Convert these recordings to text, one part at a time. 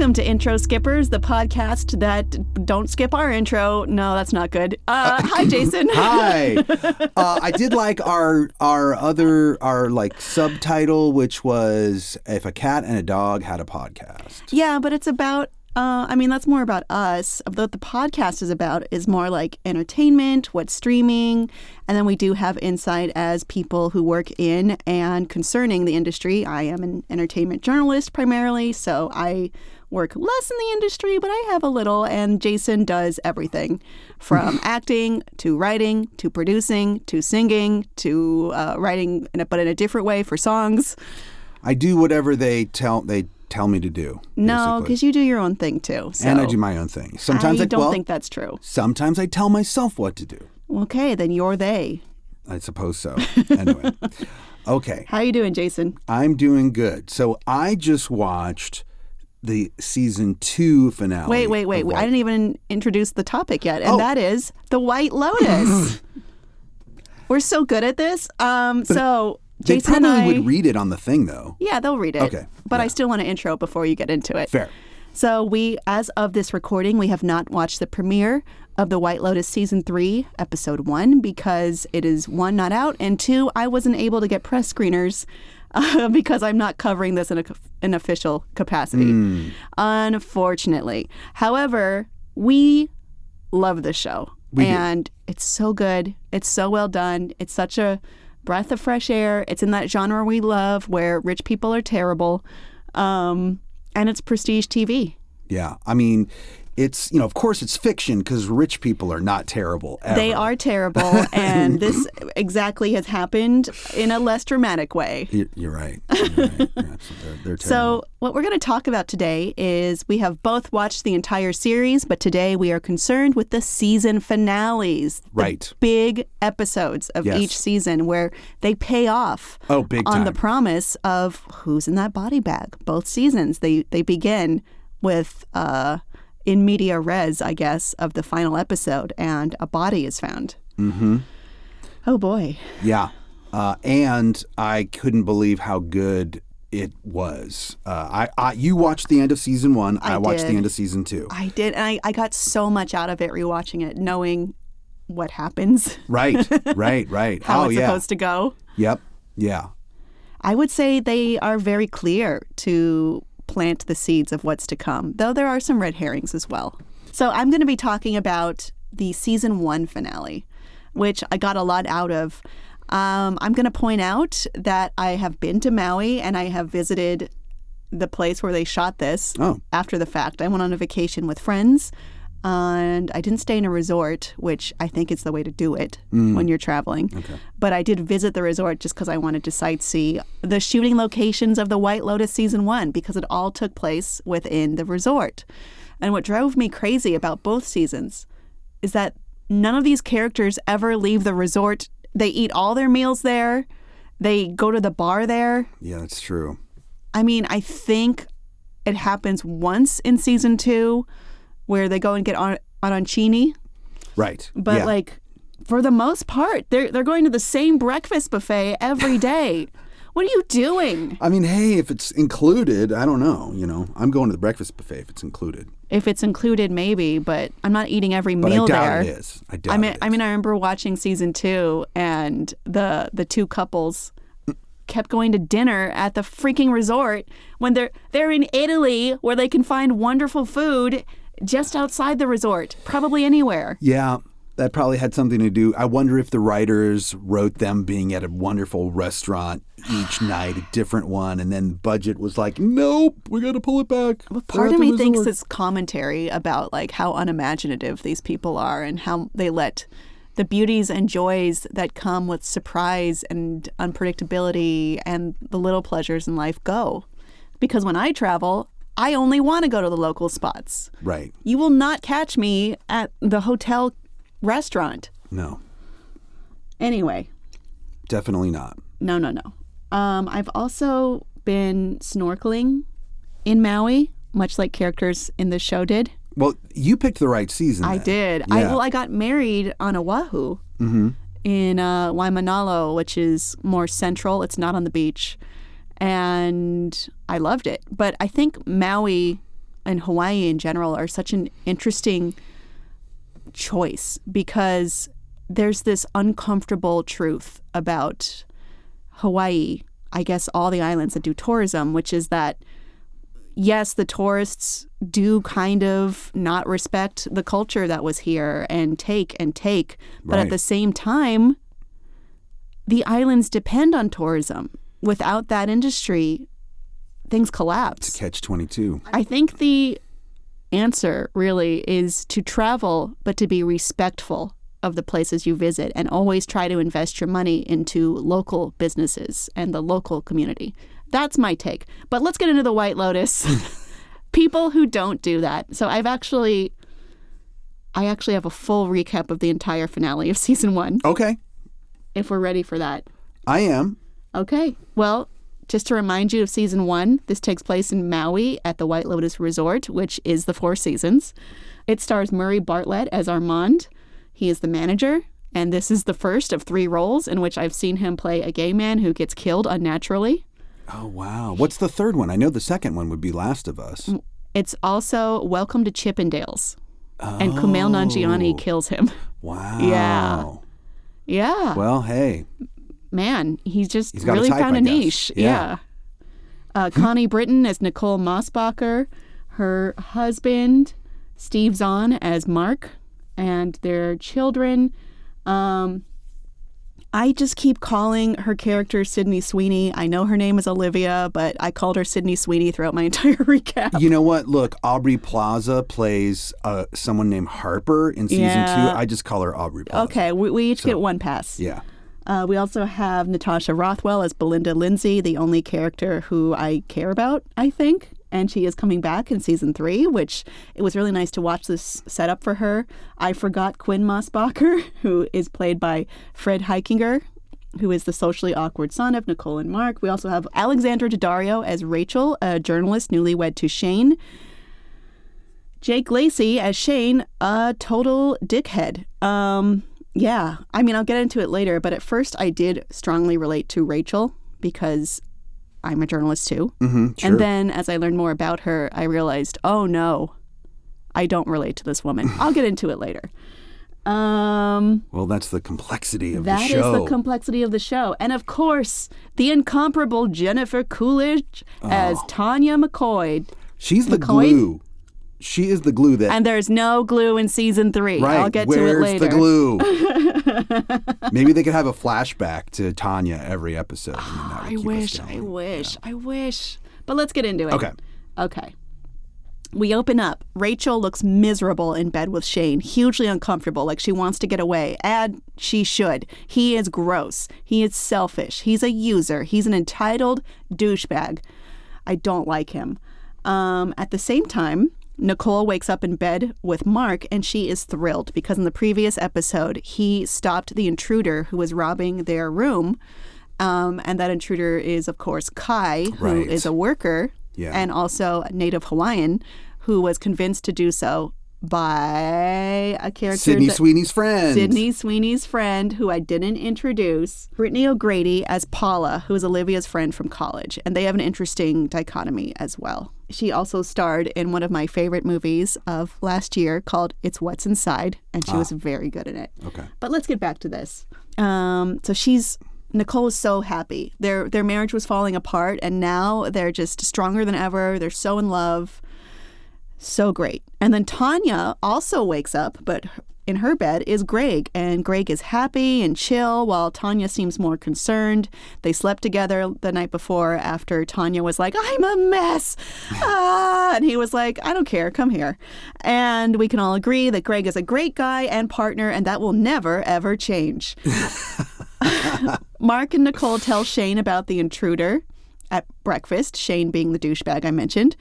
Welcome to Intro Skippers, the podcast that don't skip our intro. No, that's not good. Hi, Jason. Hi. I did like our subtitle, which was "If a Cat and a Dog Had a Podcast." Yeah, but it's about. That's more about us. What the podcast is about is more like entertainment, what's streaming, and then we do have insight as people who work in and concerning the industry. I am an entertainment journalist primarily, so I work less in the industry, but I have a little, and Jason does everything from acting to writing to producing to singing to writing, but in a different way for songs. I do whatever they tell me to do. No, because you do your own thing too. So and I do my own thing. Sometimes I don't think that's true. Sometimes I tell myself what to do. Okay, then you're they. I suppose so. Anyway. Okay. How you doing, Jason? I'm doing good. So I just watched the season 2 finale. Wait. I didn't even introduce the topic yet, and that is the White Lotus. We're so good at this. They Jason probably would read it on the thing, though. Yeah, they'll read it. Okay. But I still want to intro before you get into it. Fair. So as of this recording, we have not watched the premiere of the White Lotus Season 3, Episode 1, because it is, 1, not out, and 2, I wasn't able to get press screeners because I'm not covering this in an official capacity, unfortunately. However, we love the show. And it's so good. It's so well done. It's such a breath of fresh air. It's in that genre we love where rich people are terrible. And it's prestige TV. Yeah. I mean, it's, of course it's fiction because rich people are not terrible ever. They are terrible. And this exactly has happened in a less dramatic way. You're right. They're terrible. So what we're going to talk about today is we have both watched the entire series, but today we are concerned with the season finales. Right. The big episodes of each season where they pay off big on time. the promise of who's in that body bag. Both seasons, they begin with in media res, I guess, of the final episode, and a body is found. Mm-hmm. Oh, boy. Yeah. And I couldn't believe how good it was. You watched the end of season 1. I watched the end of season 2. I did. And I got so much out of it rewatching it, knowing what happens. Right. How it's supposed to go. Yep. Yeah. I would say they are very clear to plant the seeds of what's to come, though there are some red herrings as well. So I'm going to be talking about the season 1 finale, which I got a lot out of. I'm going to point out that I have been to Maui and I have visited the place where they shot this after the fact. I went on a vacation with friends and I didn't stay in a resort, which I think is the way to do it when you're traveling. Okay. But I did visit the resort just because I wanted to sightsee the shooting locations of the White Lotus Season 1 because it all took place within the resort. And what drove me crazy about both seasons is that none of these characters ever leave the resort. They eat all their meals there. They go to the bar there. Yeah, that's true. I mean, I think it happens once in season 2 where they go and get arancini. Right. But for the most part, they're going to the same breakfast buffet every day. What are you doing? I mean, hey, if it's included, I don't know. I'm going to the breakfast buffet if it's included. If it's included, maybe, but I'm not eating every meal there. But I doubt it is. I remember watching season 2 and the two couples kept going to dinner at the freaking resort when they're in Italy where they can find wonderful food just outside the resort, probably anywhere. Yeah, that probably had something to do. I wonder if the writers wrote them being at a wonderful restaurant each night, a different one, and then the budget was like, nope, we got to pull it back. Well, part of me thinks it's commentary about how unimaginative these people are and how they let the beauties and joys that come with surprise and unpredictability and the little pleasures in life go. Because when I travel, I only want to go to the local spots. Right. You will not catch me at the hotel restaurant. No. Anyway. Definitely not. No. I've also been snorkeling in Maui, much like characters in the show did. Well, you picked the right season. I did. Yeah. I got married on Oahu in Waimanalo, which is more central. It's not on the beach. And I loved it. But I think Maui and Hawaii in general are such an interesting choice because there's this uncomfortable truth about Hawaii, I guess all the islands that do tourism, which is that, yes, the tourists do kind of not respect the culture that was here and take. But at the same time, the islands depend on tourism. Without that industry, things collapse. It's catch-22. I think the answer really is to travel, but to be respectful of the places you visit and always try to invest your money into local businesses and the local community. That's my take. But let's get into the White Lotus. People who don't do that. So I actually have a full recap of the entire finale of season 1. Okay. If we're ready for that. I am. Okay. Well, just to remind you of season 1, this takes place in Maui at the White Lotus Resort, which is the Four Seasons. It stars Murray Bartlett as Armand. He is the manager, and this is the first of 3 roles in which I've seen him play a gay man who gets killed unnaturally. Oh, wow. What's the third one? I know the second one would be Last of Us. It's also Welcome to Chippendales. Oh. And Kumail Nanjiani kills him. Wow. Yeah. Yeah. Well, hey. Man, he's really found a niche. Yeah. Connie Britton as Nicole Mossbacher. Her husband, Steve Zahn, as Mark. And their children. I just keep calling her character Sydney Sweeney. I know her name is Olivia, but I called her Sydney Sweeney throughout my entire recap. You know what? Look, Aubrey Plaza plays someone named Harper in season 2. I just call her Aubrey Plaza. Okay, we each get one pass. Yeah. We also have Natasha Rothwell as Belinda Lindsay, the only character who I care about, I think. And she is coming back in season 3, which it was really nice to watch this setup for her. I forgot Quinn Mossbacher, who is played by Fred Heikinger, who is the socially awkward son of Nicole and Mark. We also have Alexandra Daddario as Rachel, a journalist newlywed to Shane. Jake Lacey as Shane, a total dickhead. Yeah, I mean, I'll get into it later, but at first I did strongly relate to Rachel because I'm a journalist too. Mm-hmm, sure. And then as I learned more about her, I realized, oh no, I don't relate to this woman. I'll get into it later. Well, that's the complexity of the show. That is the complexity of the show. And of course, the incomparable Jennifer Coolidge as Tanya McCoy. She's the glue. She is the glue that... And there's no glue in season 3. Right. I'll get to it later. Where's the glue? Maybe they could have a flashback to Tanya every episode. I wish. But let's get into it. Okay. We open up. Rachel looks miserable in bed with Shane, hugely uncomfortable, like she wants to get away. And she should. He is gross. He is selfish. He's a user. He's an entitled douchebag. I don't like him. At the same time, Nicole wakes up in bed with Mark, and she is thrilled because in the previous episode, he stopped the intruder who was robbing their room. And that intruder is, of course, Kai, who is a worker and also a native Hawaiian who was convinced to do so by a character. Sydney Sweeney's friend, who I didn't introduce. Brittany O'Grady as Paula, who is Olivia's friend from college. And they have an interesting dichotomy as well. She also starred in one of my favorite movies of last year called It's What's Inside, and she was very good in it. Okay. But let's get back to this. Nicole is so happy. Their marriage was falling apart, and now they're just stronger than ever. They're so in love. So great. And then Tanya also wakes up, but in her bed is Greg, and Greg is happy and chill while Tanya seems more concerned. They slept together the night before after Tanya was like, I'm a mess. And he was like, I don't care. Come here. And we can all agree that Greg is a great guy and partner, and that will never, ever change. Mark and Nicole tell Shane about the intruder at breakfast, Shane being the douchebag I mentioned,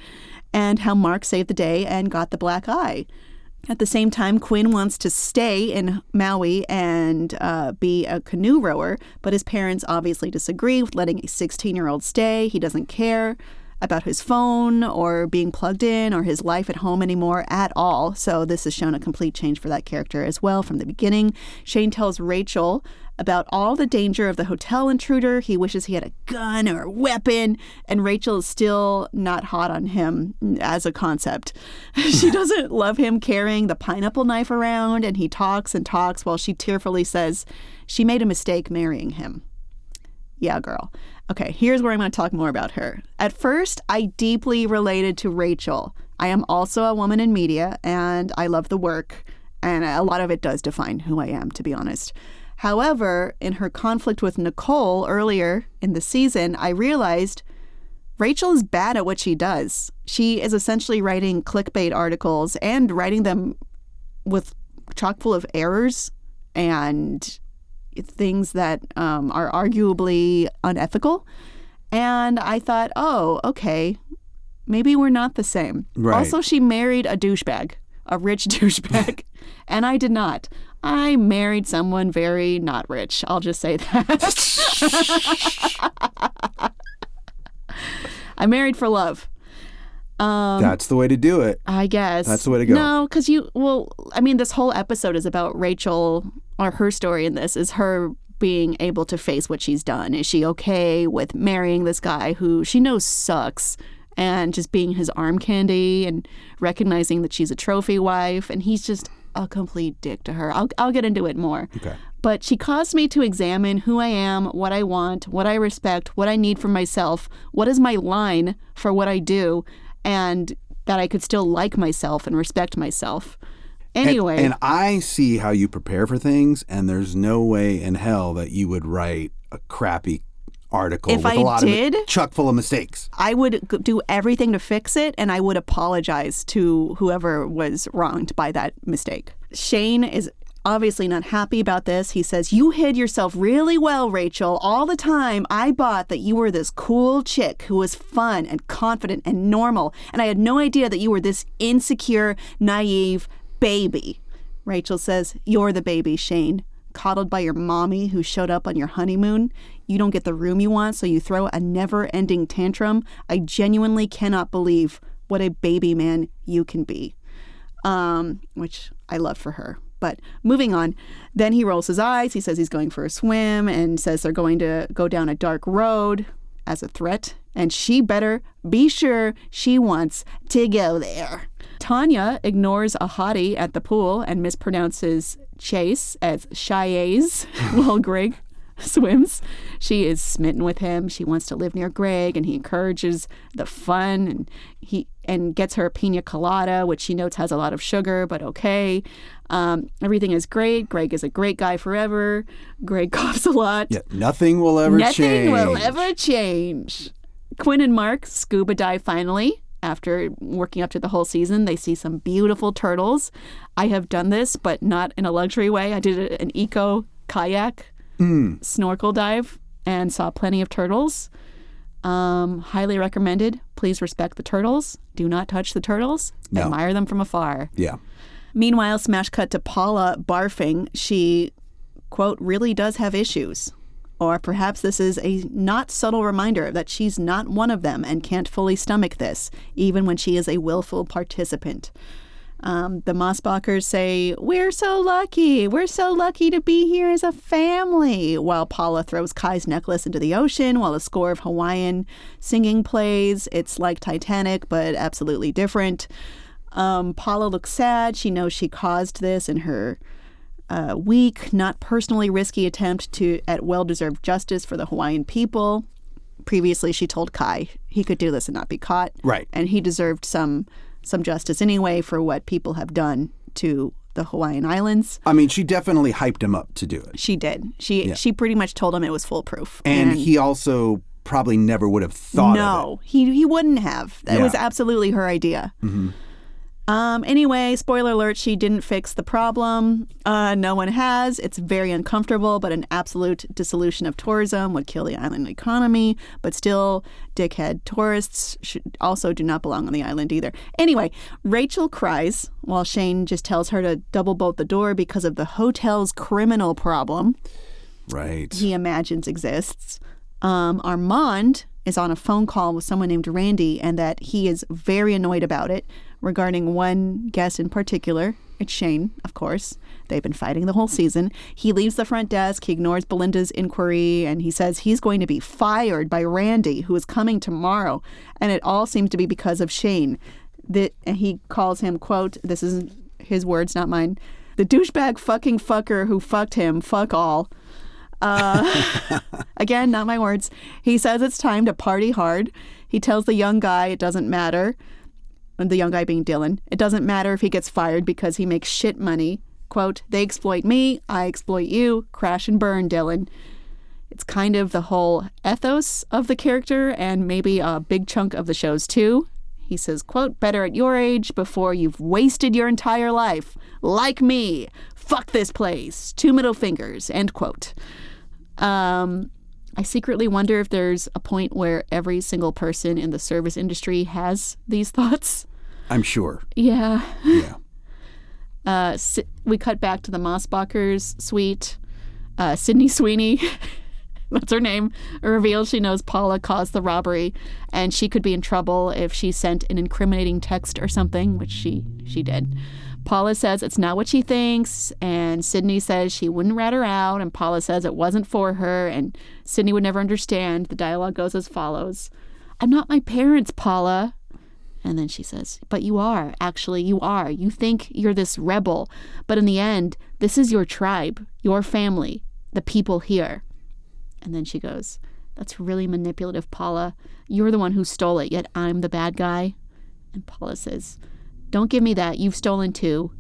and how Mark saved the day and got the black eye. At the same time, Quinn wants to stay in Maui and be a canoe rower, but his parents obviously disagree with letting a 16-year-old stay. He doesn't care about his phone or being plugged in or his life at home anymore at all. So this has shown a complete change for that character as well from the beginning. Shane tells Rachel about all the danger of the hotel intruder. He wishes he had a gun or a weapon, and Rachel is still not hot on him as a concept. She doesn't love him carrying the pineapple knife around, and he talks and talks while she tearfully says she made a mistake marrying him. Yeah, girl. Okay, here's where I'm going to talk more about her. At first, I deeply related to Rachel. I am also a woman in media, and I love the work, and a lot of it does define who I am, to be honest. However, in her conflict with Nicole earlier in the season, I realized Rachel is bad at what she does. She is essentially writing clickbait articles and writing them with chock full of errors and things that are arguably unethical. And I thought, oh, okay, maybe we're not the same. Right. Also, she married a douchebag, a rich douchebag, and I did not. I married someone very not rich. I'll just say that. I married for love. That's the way to do it. I guess. That's the way to go. No, because this whole episode is about Rachel, or her story in this is her being able to face what she's done. Is she okay with marrying this guy who she knows sucks and just being his arm candy and recognizing that she's a trophy wife and he's just a complete dick to her. I'll get into it more. Okay. But she caused me to examine who I am, what I want, what I respect, what I need from myself, what is my line for what I do, and that I could still like myself and respect myself. Anyway. And I see how you prepare for things, and there's no way in hell that you would write a crappy article if with I a lot did, of chock full of mistakes. I would do everything to fix it, and I would apologize to whoever was wronged by that mistake. Shane is obviously not happy about this. He says, "You hid yourself really well, Rachel. All the time I bought that you were this cool chick who was fun and confident and normal, and I had no idea that you were this insecure, naive baby." Rachel says, "You're the baby, Shane. Coddled by your mommy who showed up on your honeymoon. You don't get the room you want, so you throw a never-ending tantrum. I genuinely cannot believe what a baby man you can be." Which I love for her. But moving on, then he rolls his eyes. He says he's going for a swim and says they're going to go down a dark road as a threat. And she better be sure she wants to go there. Tanya ignores a hottie at the pool and mispronounces Chase as Chaise while Greg swims. She is smitten with him. She wants to live near Greg, and he encourages the fun, and gets her a pina colada, which she notes has a lot of sugar, but okay. Everything is great. Greg is a great guy forever. Greg coughs a lot. Yeah, nothing will ever change. Nothing will ever change. Quinn and Mark scuba dive finally. After working up to the whole season, they see some beautiful turtles. I have done this, but not in a luxury way. I did an eco kayak snorkel dive and saw plenty of turtles. Highly recommended. Please respect the turtles. Do not touch the turtles. No. Admire them from afar. Yeah. Meanwhile, smash cut to Paula barfing. She, quote, really does have issues. Or perhaps this is a not subtle reminder that she's not one of them and can't fully stomach this, even when she is a willful participant. The Mossbachers say, "We're so lucky. We're so lucky to be here as a family," while Paula throws Kai's necklace into the ocean while a score of Hawaiian singing plays. It's like Titanic, but absolutely different. Paula looks sad. She knows she caused this in her weak, not personally risky attempt at well-deserved justice for the Hawaiian people. Previously, she told Kai he could do this and not be caught. Right. And he deserved some justice anyway for what people have done to the Hawaiian Islands. I mean, she definitely hyped him up to do it. She did. She pretty much told him it was foolproof. And he also probably never would have thought of it. No, he wouldn't have. That was absolutely her idea. Mm-hmm. Anyway, spoiler alert, she didn't fix the problem. No one has. It's very uncomfortable, but an absolute dissolution of tourism would kill the island economy. But still, dickhead tourists also do not belong on the island either. Anyway, Rachel cries while Shane just tells her to double bolt the door because of the hotel's criminal problem. Right. He imagines exists. Armand is on a phone call with someone named Randy and that he is very annoyed about it. regarding one guest in particular. It's Shane, of course. They've been fighting the whole season. He leaves the front desk. He ignores Belinda's inquiry, and he says he's going to be fired by Randy, who is coming tomorrow. And it all seems to be because of Shane. And he calls him, quote, this isn't his words, not mine, the douchebag fucking fucker who fucked him, fuck all. Again, not my words. He says it's time to party hard. He tells the young guy it doesn't matter. The young guy being Dylan. It doesn't matter if he gets fired because he makes shit money. Quote, they exploit me, I exploit you, crash and burn, Dylan. It's kind of the whole ethos of the character and maybe a big chunk of the shows too. He says, quote, better at your age before you've wasted your entire life. Like me. Fuck this place. 2 middle fingers. End quote. I secretly wonder if there's a point where every single person in the service industry has these thoughts. I'm sure. Yeah. Yeah. We cut back to the Mossbachers' suite. Sydney Sweeney, that's her name, reveals she knows Paula caused the robbery and she could be in trouble if she sent an incriminating text or something, which she did. Paula says it's not what she thinks, and Sydney says she wouldn't rat her out, and Paula says it wasn't for her, and Sydney would never understand. The dialogue goes as follows. I'm not my parents, Paula. And then she says, but you are. Actually, you are. You think you're this rebel, but in the end, this is your tribe, your family, the people here. And then she goes, that's really manipulative, Paula. You're the one who stole it, yet I'm the bad guy. And Paula says, don't give me that. You've stolen too.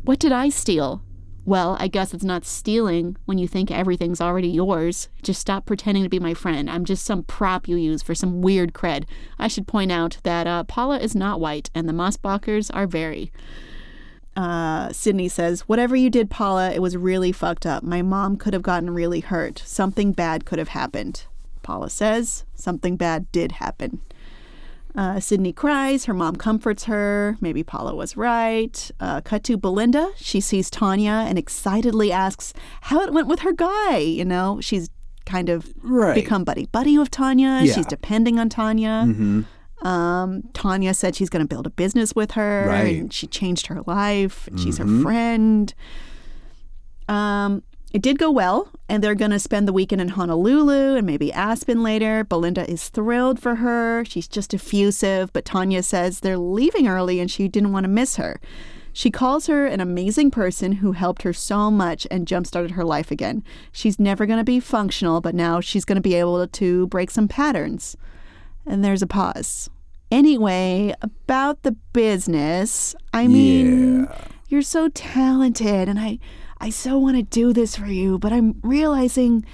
What did I steal? Well, I guess it's not stealing when you think everything's already yours. Just stop pretending to be my friend. I'm just some prop you use for some weird cred. I should point out that Paula is not white, and the Mossbachers are very. Sydney says, whatever you did, Paula, it was really fucked up. My mom could have gotten really hurt. Something bad could have happened. Paula says, something bad did happen. Sydney cries. Her mom comforts her. Maybe Paula was right. Cut to Belinda. She sees Tanya and excitedly asks how it went with her guy. You know, she's kind of become buddy-buddy with Tanya. Yeah. She's depending on Tanya. Mm-hmm. Tanya said she's going to build a business with her. Right. And she changed her life. And she's her friend. It did go well, and they're going to spend the weekend in Honolulu and maybe Aspen later. Belinda is thrilled for her. She's just effusive, but Tanya says they're leaving early and she didn't want to miss her. She calls her an amazing person who helped her so much and jump-started her life again. She's never going to be functional, but now she's going to be able to break some patterns. And there's a pause. Anyway, about the business, I mean, you're so talented, and I so want to do this for you, but I'm realizing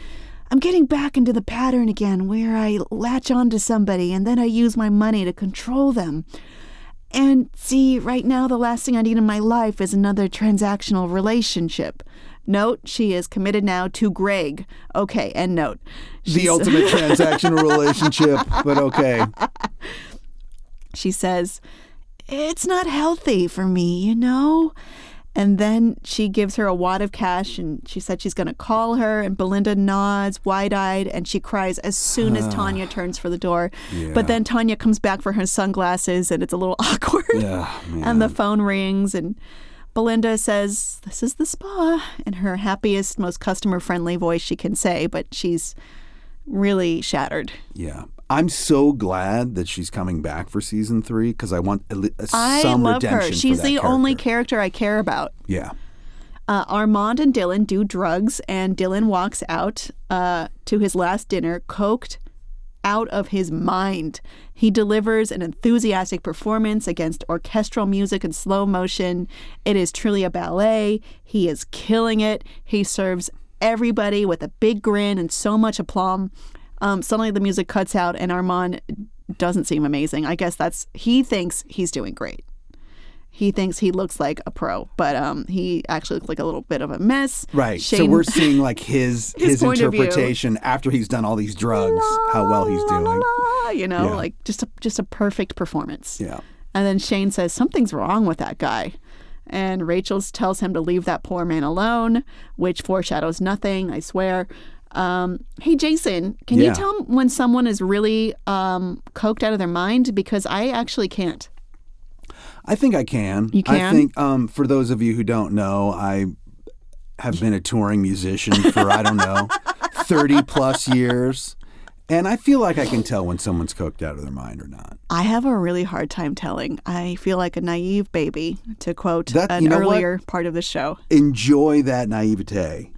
I'm getting back into the pattern again where I latch onto somebody and then I use my money to control them. And see, right now the last thing I need in my life is another transactional relationship. Note, she is committed now to Greg. Okay, end note. The ultimate transactional relationship, but okay. She says, it's not healthy for me, you know? And then she gives her a wad of cash, and she said she's going to call her, and Belinda nods, wide-eyed, and she cries as soon as Tanya turns for the door. Yeah. But then Tanya comes back for her sunglasses, and it's a little awkward. Yeah, and the phone rings, and Belinda says, this is the spa, in her happiest, most customer-friendly voice she can say, but she's really shattered. Yeah. I'm so glad that she's coming back for season 3 because I want some redemption. I love her. She's the only character I care about. Yeah. Armand and Dylan do drugs, and Dylan walks out to his last dinner coked out of his mind. He delivers an enthusiastic performance against orchestral music and slow motion. It is truly a ballet. He is killing it. He serves everybody with a big grin and so much aplomb. Suddenly the music cuts out and Armand doesn't seem amazing. I guess he thinks he's doing great. He thinks he looks like a pro, but he actually looks like a little bit of a mess. Right. So we're seeing like his interpretation after he's done all these drugs, how well he's doing. You know, like just a perfect performance. Yeah. And then Shane says, something's wrong with that guy. And Rachel tells him to leave that poor man alone, which foreshadows nothing, I swear. Hey, Jason, can you tell when someone is really coked out of their mind? Because I actually can't. I think I can. You can? I think for those of you who don't know, I have been a touring musician for, 30 plus years. And I feel like I can tell when someone's coked out of their mind or not. I have a really hard time telling. I feel like a naive baby, to quote an earlier part of the show. Enjoy that naivete,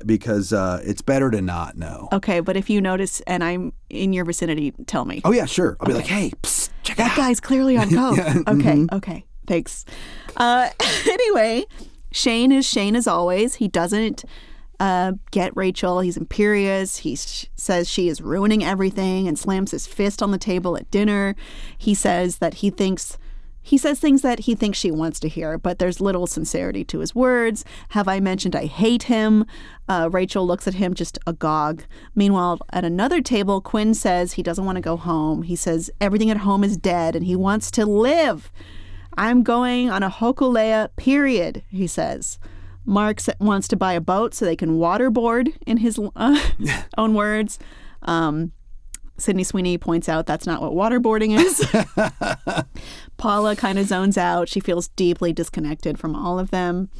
because it's better to not know. Okay, but if you notice and I'm in your vicinity, tell me. Oh, yeah, sure. I'll be like, hey, psst, check it out. That guy's clearly on coke. Okay, thanks. Anyway, Shane is Shane as always. He doesn't get Rachel. He's imperious. He says she is ruining everything and slams his fist on the table at dinner. He says things that he thinks she wants to hear, but there's little sincerity to his words. Have I mentioned I hate him? Rachel looks at him just agog. Meanwhile, at another table, Quinn says he doesn't want to go home. He says everything at home is dead and he wants to live. I'm going on a hokulea, period, he says. Mark wants to buy a boat so they can waterboard, in his own words. Sydney Sweeney points out that's not what waterboarding is. Paula kind of zones out. She feels deeply disconnected from all of them.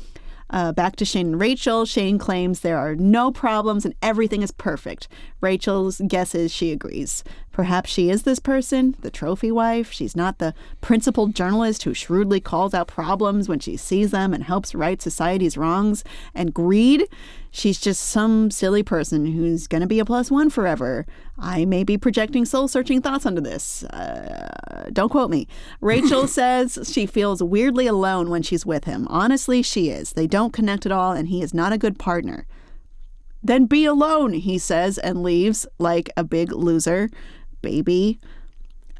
Back to Shane and Rachel. Shane claims there are no problems and everything is perfect. Rachel's guesses she agrees. Perhaps she is this person, the trophy wife. She's not the principled journalist who shrewdly calls out problems when she sees them and helps right society's wrongs and greed. She's just some silly person who's going to be a +1 forever. I may be projecting soul-searching thoughts onto this. Don't quote me. Rachel says she feels weirdly alone when she's with him. Honestly, she is. They don't connect at all, and he is not a good partner. Then be alone, he says, and leaves like a big loser. Baby.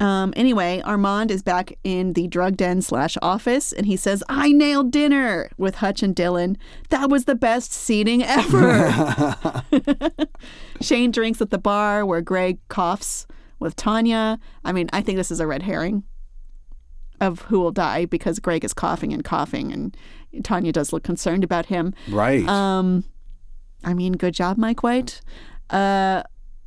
Anyway, Armand is back in the drug den / office, and he says, I nailed dinner with Hutch and Dylan. That was the best seating ever. Shane drinks at the bar where Greg coughs with Tanya. I mean, I think this is a red herring of who will die because Greg is coughing, and Tanya does look concerned about him. Right. I mean, good job, Mike White.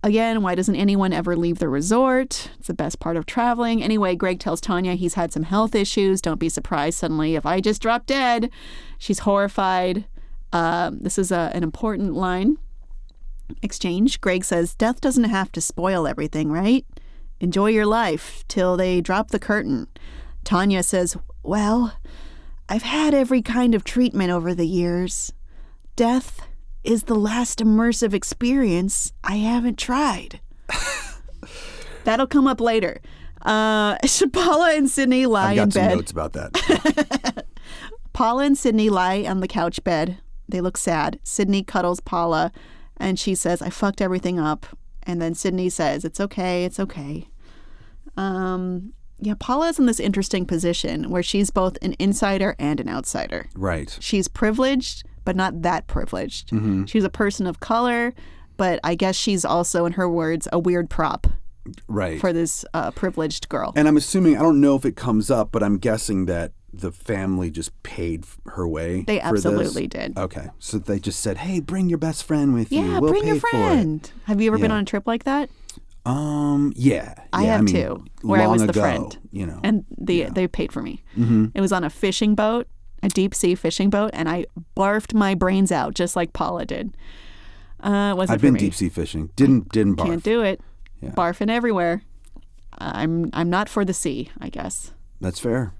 Again, why doesn't anyone ever leave the resort? It's the best part of traveling. Anyway, Greg tells Tanya he's had some health issues. Don't be surprised suddenly if I just drop dead. She's horrified. This is an important line exchange. Greg says, death doesn't have to spoil everything, right? Enjoy your life till they drop the curtain. Tanya says, well, I've had every kind of treatment over the years. Death is the last immersive experience I haven't tried. That'll come up later. Paula and Sydney lie in bed. I've got some notes about that. Paula and Sydney lie on the couch bed. They look sad. Sydney cuddles Paula, and she says, I fucked everything up. And then Sydney says, it's okay, it's okay. Paula's in this interesting position where she's both an insider and an outsider. Right. She's privileged, but not that privileged. Mm-hmm. She's a person of color, but I guess she's also, in her words, a weird prop. Right. For this privileged girl. And I'm assuming, I don't know if it comes up, but I'm guessing that the family just paid her way. They for absolutely this. did. Okay. So they just said, hey, bring your best friend with you. Yeah, We'll bring pay your friend. For it. Have you ever been on a trip like that? Yeah. I have too, where I was the friend. And they paid for me. Mm-hmm. It was on a fishing boat, a deep sea fishing boat, and I barfed my brains out just like Paula did. I've been deep sea fishing. Didn't barf. Can't do it. Yeah. Barfing everywhere. I'm not for the sea, I guess. That's fair.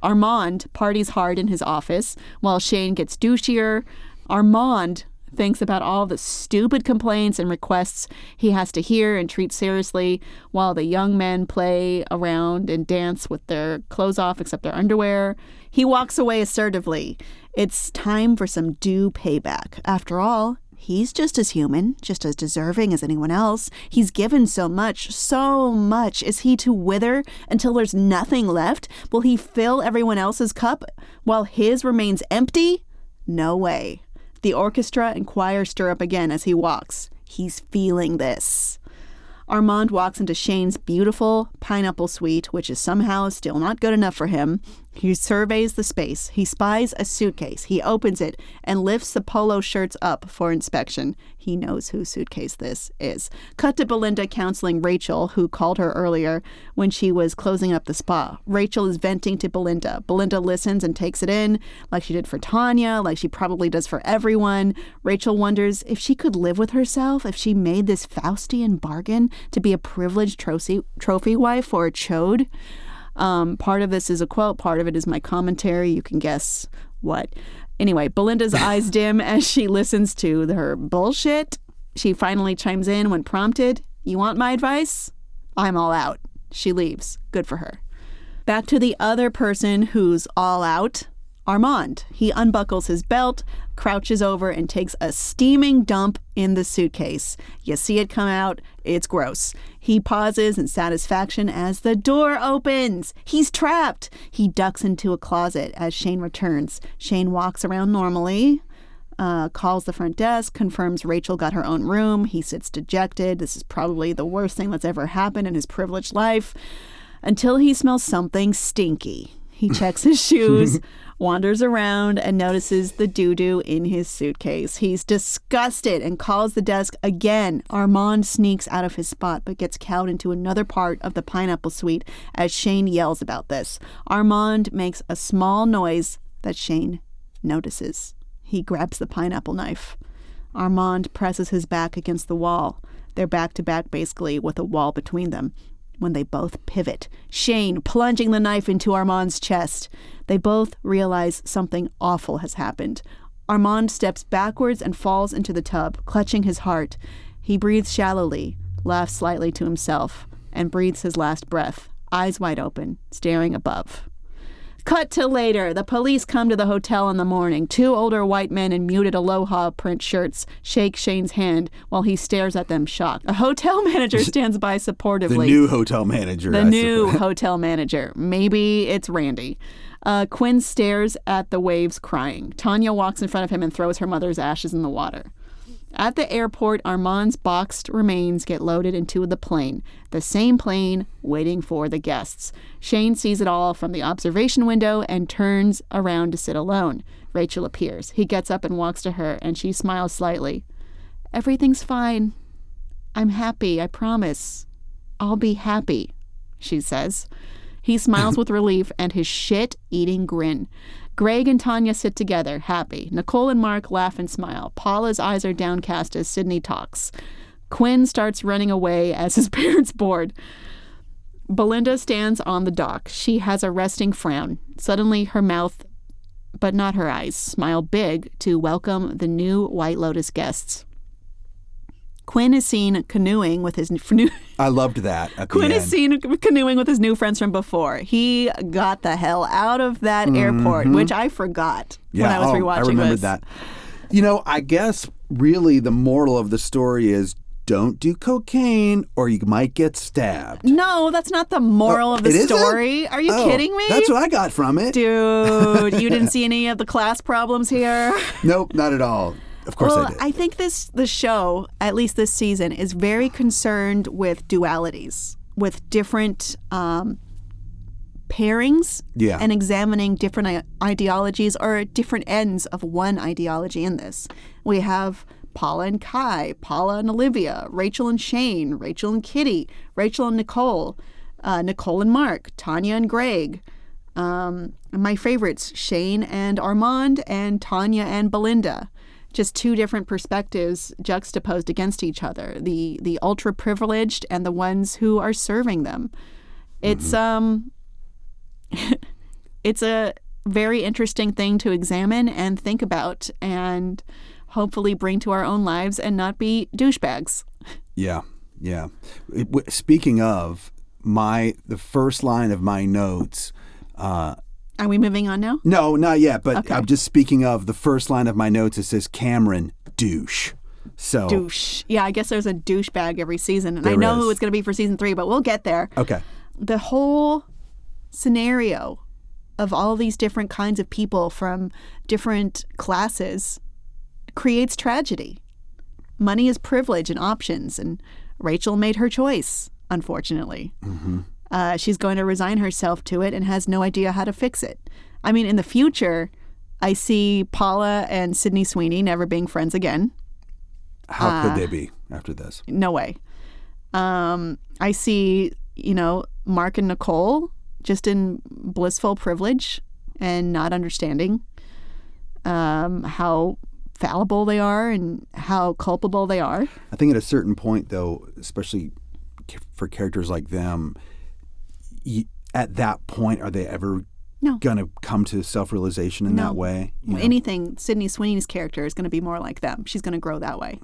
Armand parties hard in his office while Shane gets douchier. Armand thinks about all the stupid complaints and requests he has to hear and treat seriously while the young men play around and dance with their clothes off except their underwear. He walks away assertively. It's time for some due payback. After all, he's just as human, just as deserving as anyone else. He's given so much, so much. Is he to wither until there's nothing left? Will he fill everyone else's cup while his remains empty? No way. The orchestra and choir stir up again as he walks. He's feeling this. Armand walks into Shane's beautiful pineapple suite, which is somehow still not good enough for him. He surveys the space. He spies a suitcase. He opens it and lifts the polo shirts up for inspection. He knows whose suitcase this is. Cut to Belinda counseling Rachel, who called her earlier when she was closing up the spa. Rachel is venting to Belinda. Belinda listens and takes it in, like she did for Tanya, like she probably does for everyone. Rachel wonders if she could live with herself, if she made this Faustian bargain to be a privileged trophy wife for a chode. Part of this is a quote, part of it is my commentary. You can guess what. Anyway, Belinda's eyes dim as she listens to her bullshit. She finally chimes in when prompted. You want my advice? I'm all out. She leaves. Good for her. Back to the other person who's all out, Armand. He unbuckles his belt, crouches over, and takes a steaming dump in the suitcase. You see it come out. It's gross. He pauses in satisfaction as the door opens. He's trapped. He ducks into a closet as Shane returns. Shane walks around normally, calls the front desk, confirms Rachel got her own room. He sits dejected. This is probably the worst thing that's ever happened in his privileged life, until he smells something stinky. He checks his shoes, wanders around, and notices the doo-doo in his suitcase. He's disgusted and calls the desk again. Armand sneaks out of his spot but gets cowed into another part of the pineapple suite as Shane yells about this. Armand makes a small noise that Shane notices. He grabs the pineapple knife. Armand presses his back against the wall. They're back-to-back basically with a wall between them. When they both pivot, Shane plunging the knife into Armand's chest. They both realize something awful has happened. Armand steps backwards and falls into the tub, clutching his heart. He breathes shallowly, laughs slightly to himself, and breathes his last breath, eyes wide open, staring above. Cut to later. The police come to the hotel in the morning. Two older white men in muted aloha print shirts shake Shane's hand while he stares at them shocked. A hotel manager stands by supportively. The new hotel manager. Hotel manager. Maybe it's Randy. Quinn stares at the waves crying. Tanya walks in front of him and throws her mother's ashes in the water. At the airport, Armand's boxed remains get loaded into the plane, the same plane waiting for the guests. Shane sees it all from the observation window and turns around to sit alone. Rachel appears. He gets up and walks to her, and she smiles slightly. Everything's fine. I'm happy, I promise. I'll be happy, she says. He smiles with relief and his shit-eating grin. Greg and Tanya sit together, happy. Nicole and Mark laugh and smile. Paula's eyes are downcast as Sydney talks. Quinn starts running away as his parents board. Belinda stands on the dock. She has a resting frown. Suddenly, her mouth, but not her eyes, smile big to welcome the new White Lotus guests. Quinn is seen canoeing with his new... I loved that. Quinn is seen canoeing with his new friends from before. He got the hell out of that airport, which I forgot when I was rewatching this. I remembered that. You know, I guess really the moral of the story is don't do cocaine or you might get stabbed. No, that's not the moral of the story. Are you kidding me? That's what I got from it. Dude, you didn't see any of the class problems here? Nope, not at all. Of course I did. I think the show, at least this season, is very concerned with dualities, with different pairings, and examining different ideologies or different ends of one ideology in this. We have Paula and Kai, Paula and Olivia, Rachel and Shane, Rachel and Kitty, Rachel and Nicole, Nicole and Mark, Tanya and Greg. My favorites, Shane and Armand, and Tanya and Belinda. Just two different perspectives juxtaposed against each other, the ultra privileged and the ones who are serving them. It's it's a very interesting thing to examine and think about and hopefully bring to our own lives and not be douchebags. Yeah. Speaking of, the first line of my notes. Are we moving on now? No, not yet. But okay. I'm just speaking of the first line of my notes. It says Cameron douche. So douche. Yeah, I guess there's a douchebag every season, and I know who it's going to be for season 3, but we'll get there. Okay. The whole scenario of all these different kinds of people from different classes creates tragedy. Money is privilege and options, and Rachel made her choice, unfortunately. She's going to resign herself to it and has no idea how to fix it. I mean, in the future, I see Paula and Sydney Sweeney never being friends again. How could they be after this? No way. I see, Mark and Nicole just in blissful privilege and not understanding how fallible they are and how culpable they are. I think at a certain point, though, especially for characters like them, at that point, are they ever going to come to self-realization in that way? Anything, Sydney Sweeney's character is going to be more like them. She's going to grow that way,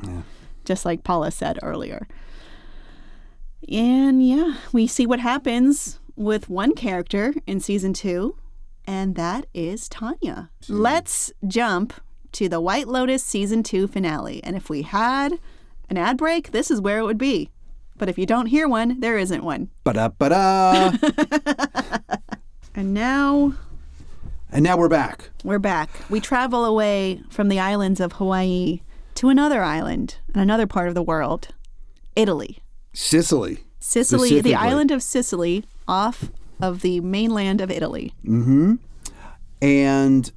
just like Paula said earlier. And we see what happens with one character in season 2, and that is Tanya. Let's jump to the White Lotus season 2 finale. And if we had an ad break, this is where it would be. But if you don't hear one, there isn't one. Ba-da-ba-da. And now we're back. We're back. We travel away from the islands of Hawaii to another island in another part of the world, Italy. Sicily, the island of Sicily, off of the mainland of Italy. Mm-hmm. And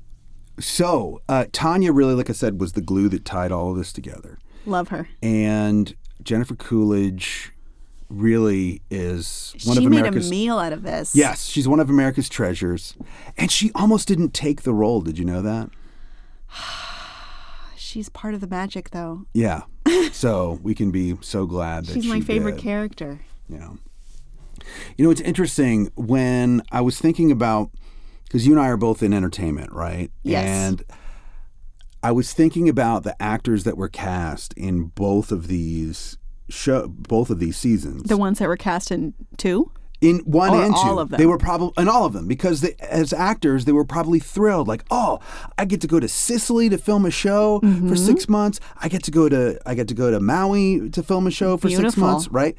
so Tanya really, like I said, was the glue that tied all of this together. Love her. And Jennifer Coolidge really is one of She America's... made a meal out of this. Yes, she's one of America's treasures. And she almost didn't take the role. Did you know that? She's part of the magic, though. Yeah. So we can be so glad that she's my favorite character. Yeah. It's interesting when I was thinking about, because you and I are both in entertainment, right? Yes. And I was thinking about the actors that were cast in both of these seasons. The ones that were cast in 2? In 1 and 2. All of them. They were probably, and all of them, because as actors, they were probably thrilled. Like, oh, I get to go to Sicily to film a show for 6 months. I get to go to Maui to film a show for 6 months, right?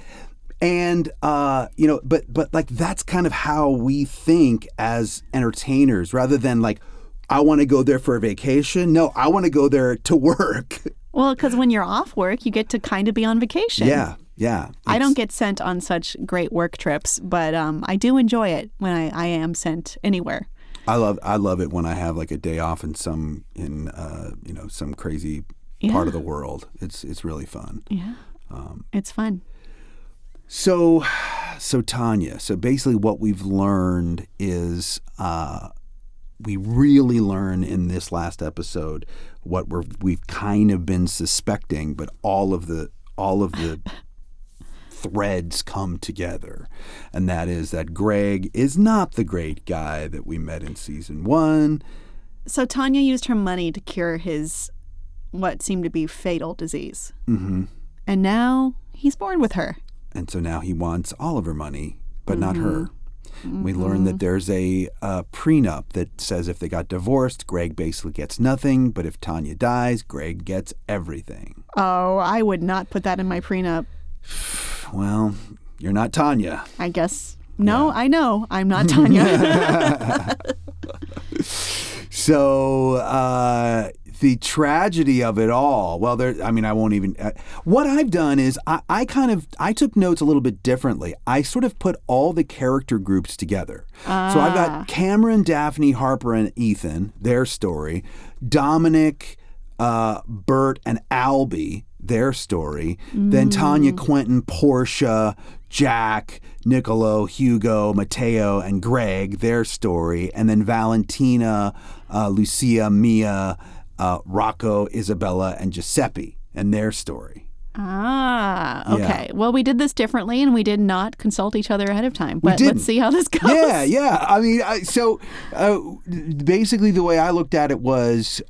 And but like that's kind of how we think as entertainers, rather than like, I want to go there for a vacation. No, I want to go there to work. Well, because when you're off work, you get to kind of be on vacation. Yeah. I don't get sent on such great work trips, but I do enjoy it when I am sent anywhere. I love it when I have like a day off in some crazy part of the world. It's really fun. Yeah, it's fun. So Tanya. So basically, what we've learned is we really learn in this last episode what we've kind of been suspecting, but all of the threads come together, and that is that Greg is not the great guy that we met in season 1. So Tanya used her money to cure his what seemed to be fatal disease. Mm-hmm. And now he's bored with her. And so now he wants all of her money, but not her. We learn that there's a prenup that says if they got divorced, Greg basically gets nothing, but if Tanya dies, Greg gets everything. Oh, I would not put that in my prenup. Well, you're not Tanya. I guess. No, yeah. I know. I'm not Tanya. So the tragedy of it all, well, I won't even... what I've done is I took notes a little bit differently. I sort of put all the character groups together. So I've got Cameron, Daphne, Harper, and Ethan, their story. Dominic, Bert, and Albie, their story. Then Tanya, Quentin, Portia, Jack, Niccolo, Hugo, Matteo, and Greg, their story. And then Valentina, Lucia, Mia, Rocco, Isabella, and Giuseppe, and their story. Okay. Yeah. Well, we did this differently, and we did not consult each other ahead of time. But let's see how this goes. Yeah. I mean, basically the way I looked at it was,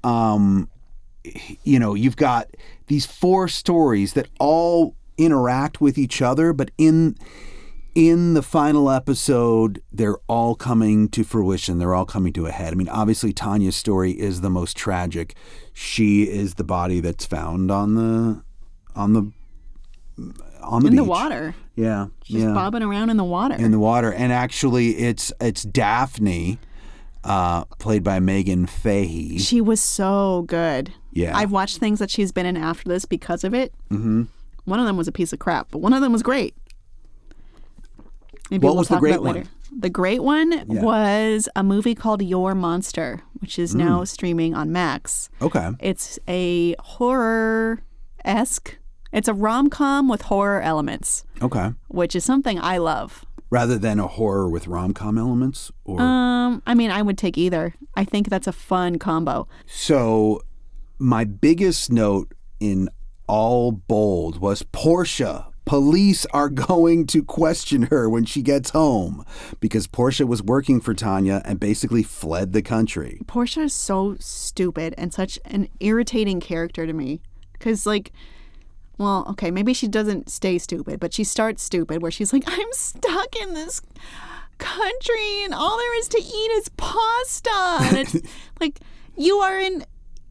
you've got these 4 stories that all interact with each other, but in the final episode, they're all coming to fruition. They're all coming to a head. I mean, obviously, Tanya's story is the most tragic. She is the body that's found on the beach. In the water. Yeah. She's bobbing around in the water. In the water. And actually, it's Daphne, played by Megan Fahey. She was so good. Yeah. I've watched things that she's been in after this because of it. Mm-hmm. One of them was a piece of crap, but one of them was great. Maybe What we'll was the talk great about one? later. The great one was a movie called Your Monster, which is now streaming on Max. Okay. It's a horror-esque. It's a rom-com with horror elements. Okay. Which is something I love. Rather than a horror with rom-com elements? Or I mean, I would take either. I think that's a fun combo. So my biggest note in all bold was Portia. Police are going to question her when she gets home because Portia was working for Tanya and basically fled the country. Portia is so stupid and such an irritating character to me. Because, like, well, okay, maybe she doesn't stay stupid, but she starts stupid where she's like, I'm stuck in this country and all there is to eat is pasta. And it's like, you are in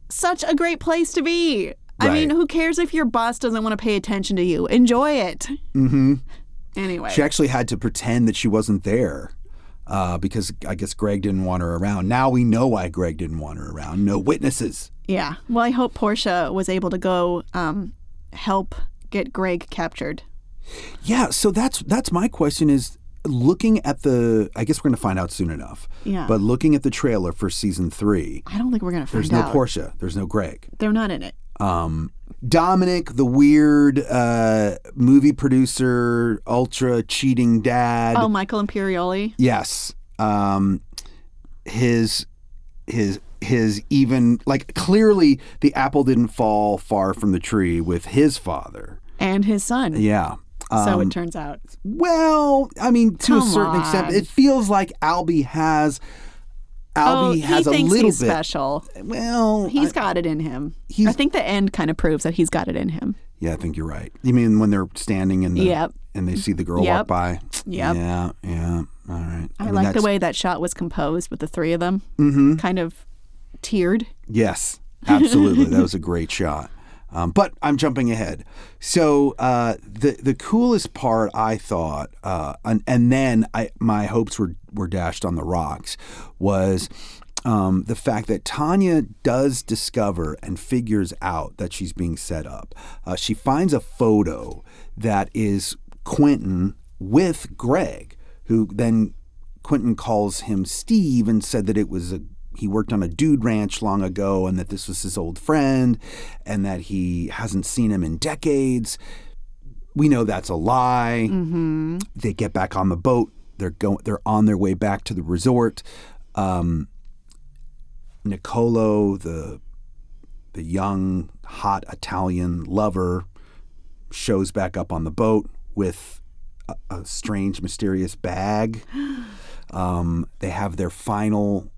such a great place to be. I mean, who cares if your boss doesn't want to pay attention to you? Enjoy it. Mm-hmm. Anyway. She actually had to pretend that she wasn't there because I guess Greg didn't want her around. Now we know why Greg didn't want her around. No witnesses. Yeah. Well, I hope Portia was able to go help get Greg captured. Yeah. So that's my question is, looking at I guess we're going to find out soon enough. Yeah. But looking at the trailer for season 3. I don't think we're going to find out. There's no Portia. There's no Greg. They're not in it. Dominic, the weird movie producer, ultra cheating dad. Oh, Michael Imperioli? Yes. His even, like, clearly the apple didn't fall far from the tree with his father. And his son. Yeah. So it turns out. Well, I mean, to a certain extent, it feels like Albie has a little bit. He's special. Well, he's got it in him. I think the end kind of proves that he's got it in him. Yeah, I think you're right. You mean when they're standing in the and they see the girl walk by? Yep. Yeah. All right. I like the way that shot was composed with the three of them. Mm-hmm. Kind of tiered. Yes, absolutely. That was a great shot. But I'm jumping ahead. So the coolest part, I thought, and then my hopes were dashed on the rocks, was the fact that Tanya does discover and figures out that she's being set up. She finds a photo that is Quentin with Greg, who then Quentin calls him Steve and said that it was he worked on a dude ranch long ago and that this was his old friend and that he hasn't seen him in decades. We know that's a lie. Mm-hmm. They get back on the boat. They're on their way back to the resort. Nicolo, the young, hot Italian lover, shows back up on the boat with a strange, mysterious bag. They have their final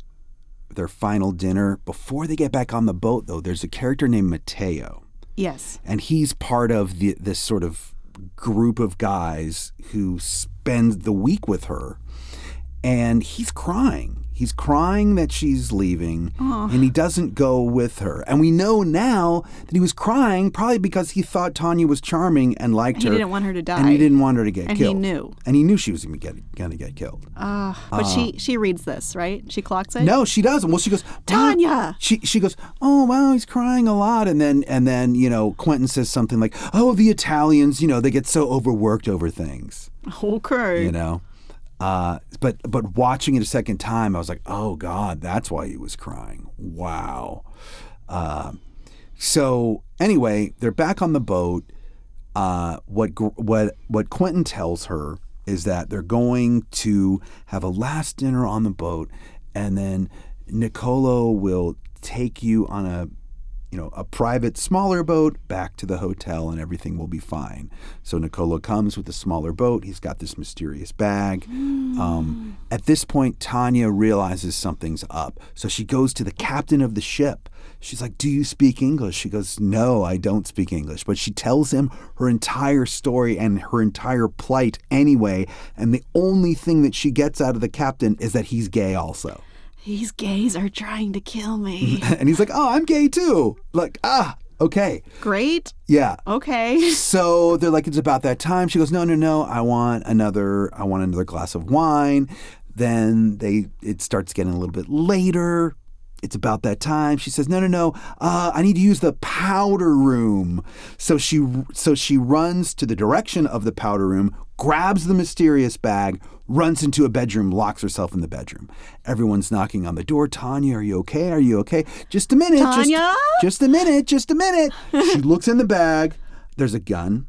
dinner. Before they get back on the boat, though, there's a character named Matteo. Yes. And he's part of this sort of group of guys who spend the week with her. And he's crying. He's crying that she's leaving, and he doesn't go with her. And we know now that he was crying probably because he thought Tanya was charming and liked her. He didn't want her to die. And he didn't want her to get killed. And he knew. And he knew she was going to get killed. But she reads this, right? She clocks it? No, she doesn't. Well, she goes, Tanya! She goes, oh, wow, he's crying a lot. And then Quentin says something like, oh, the Italians, they get so overworked over things. Okay. But watching it a second time, I was like, oh God, that's why he was crying. Wow. So anyway, they're back on the boat. What Quentin tells her is that they're going to have a last dinner on the boat, and then Nicolo will take you on a private, smaller boat back to the hotel and everything will be fine. So Nicolo comes with the smaller boat. He's got this mysterious bag. At this point, Tanya realizes something's up. So she goes to the captain of the ship. She's like, do you speak English? She goes, no, I don't speak English. But she tells him her entire story and her entire plight anyway. And the only thing that she gets out of the captain is that he's gay also. These gays are trying to kill me. And he's like, oh, I'm gay too. Like, okay. Great. Yeah. Okay. So they're like, it's about that time. She goes, no, I want another glass of wine. Then it starts getting a little bit later. It's about that time. She says, no, I need to use the powder room. So she runs to the direction of the powder room, grabs the mysterious bag, runs into a bedroom, locks herself in the bedroom. Everyone's knocking on the door. Tanya, are you okay? Are you okay? Just a minute. Tanya? Just a minute. Just a minute. She looks in the bag. There's a gun.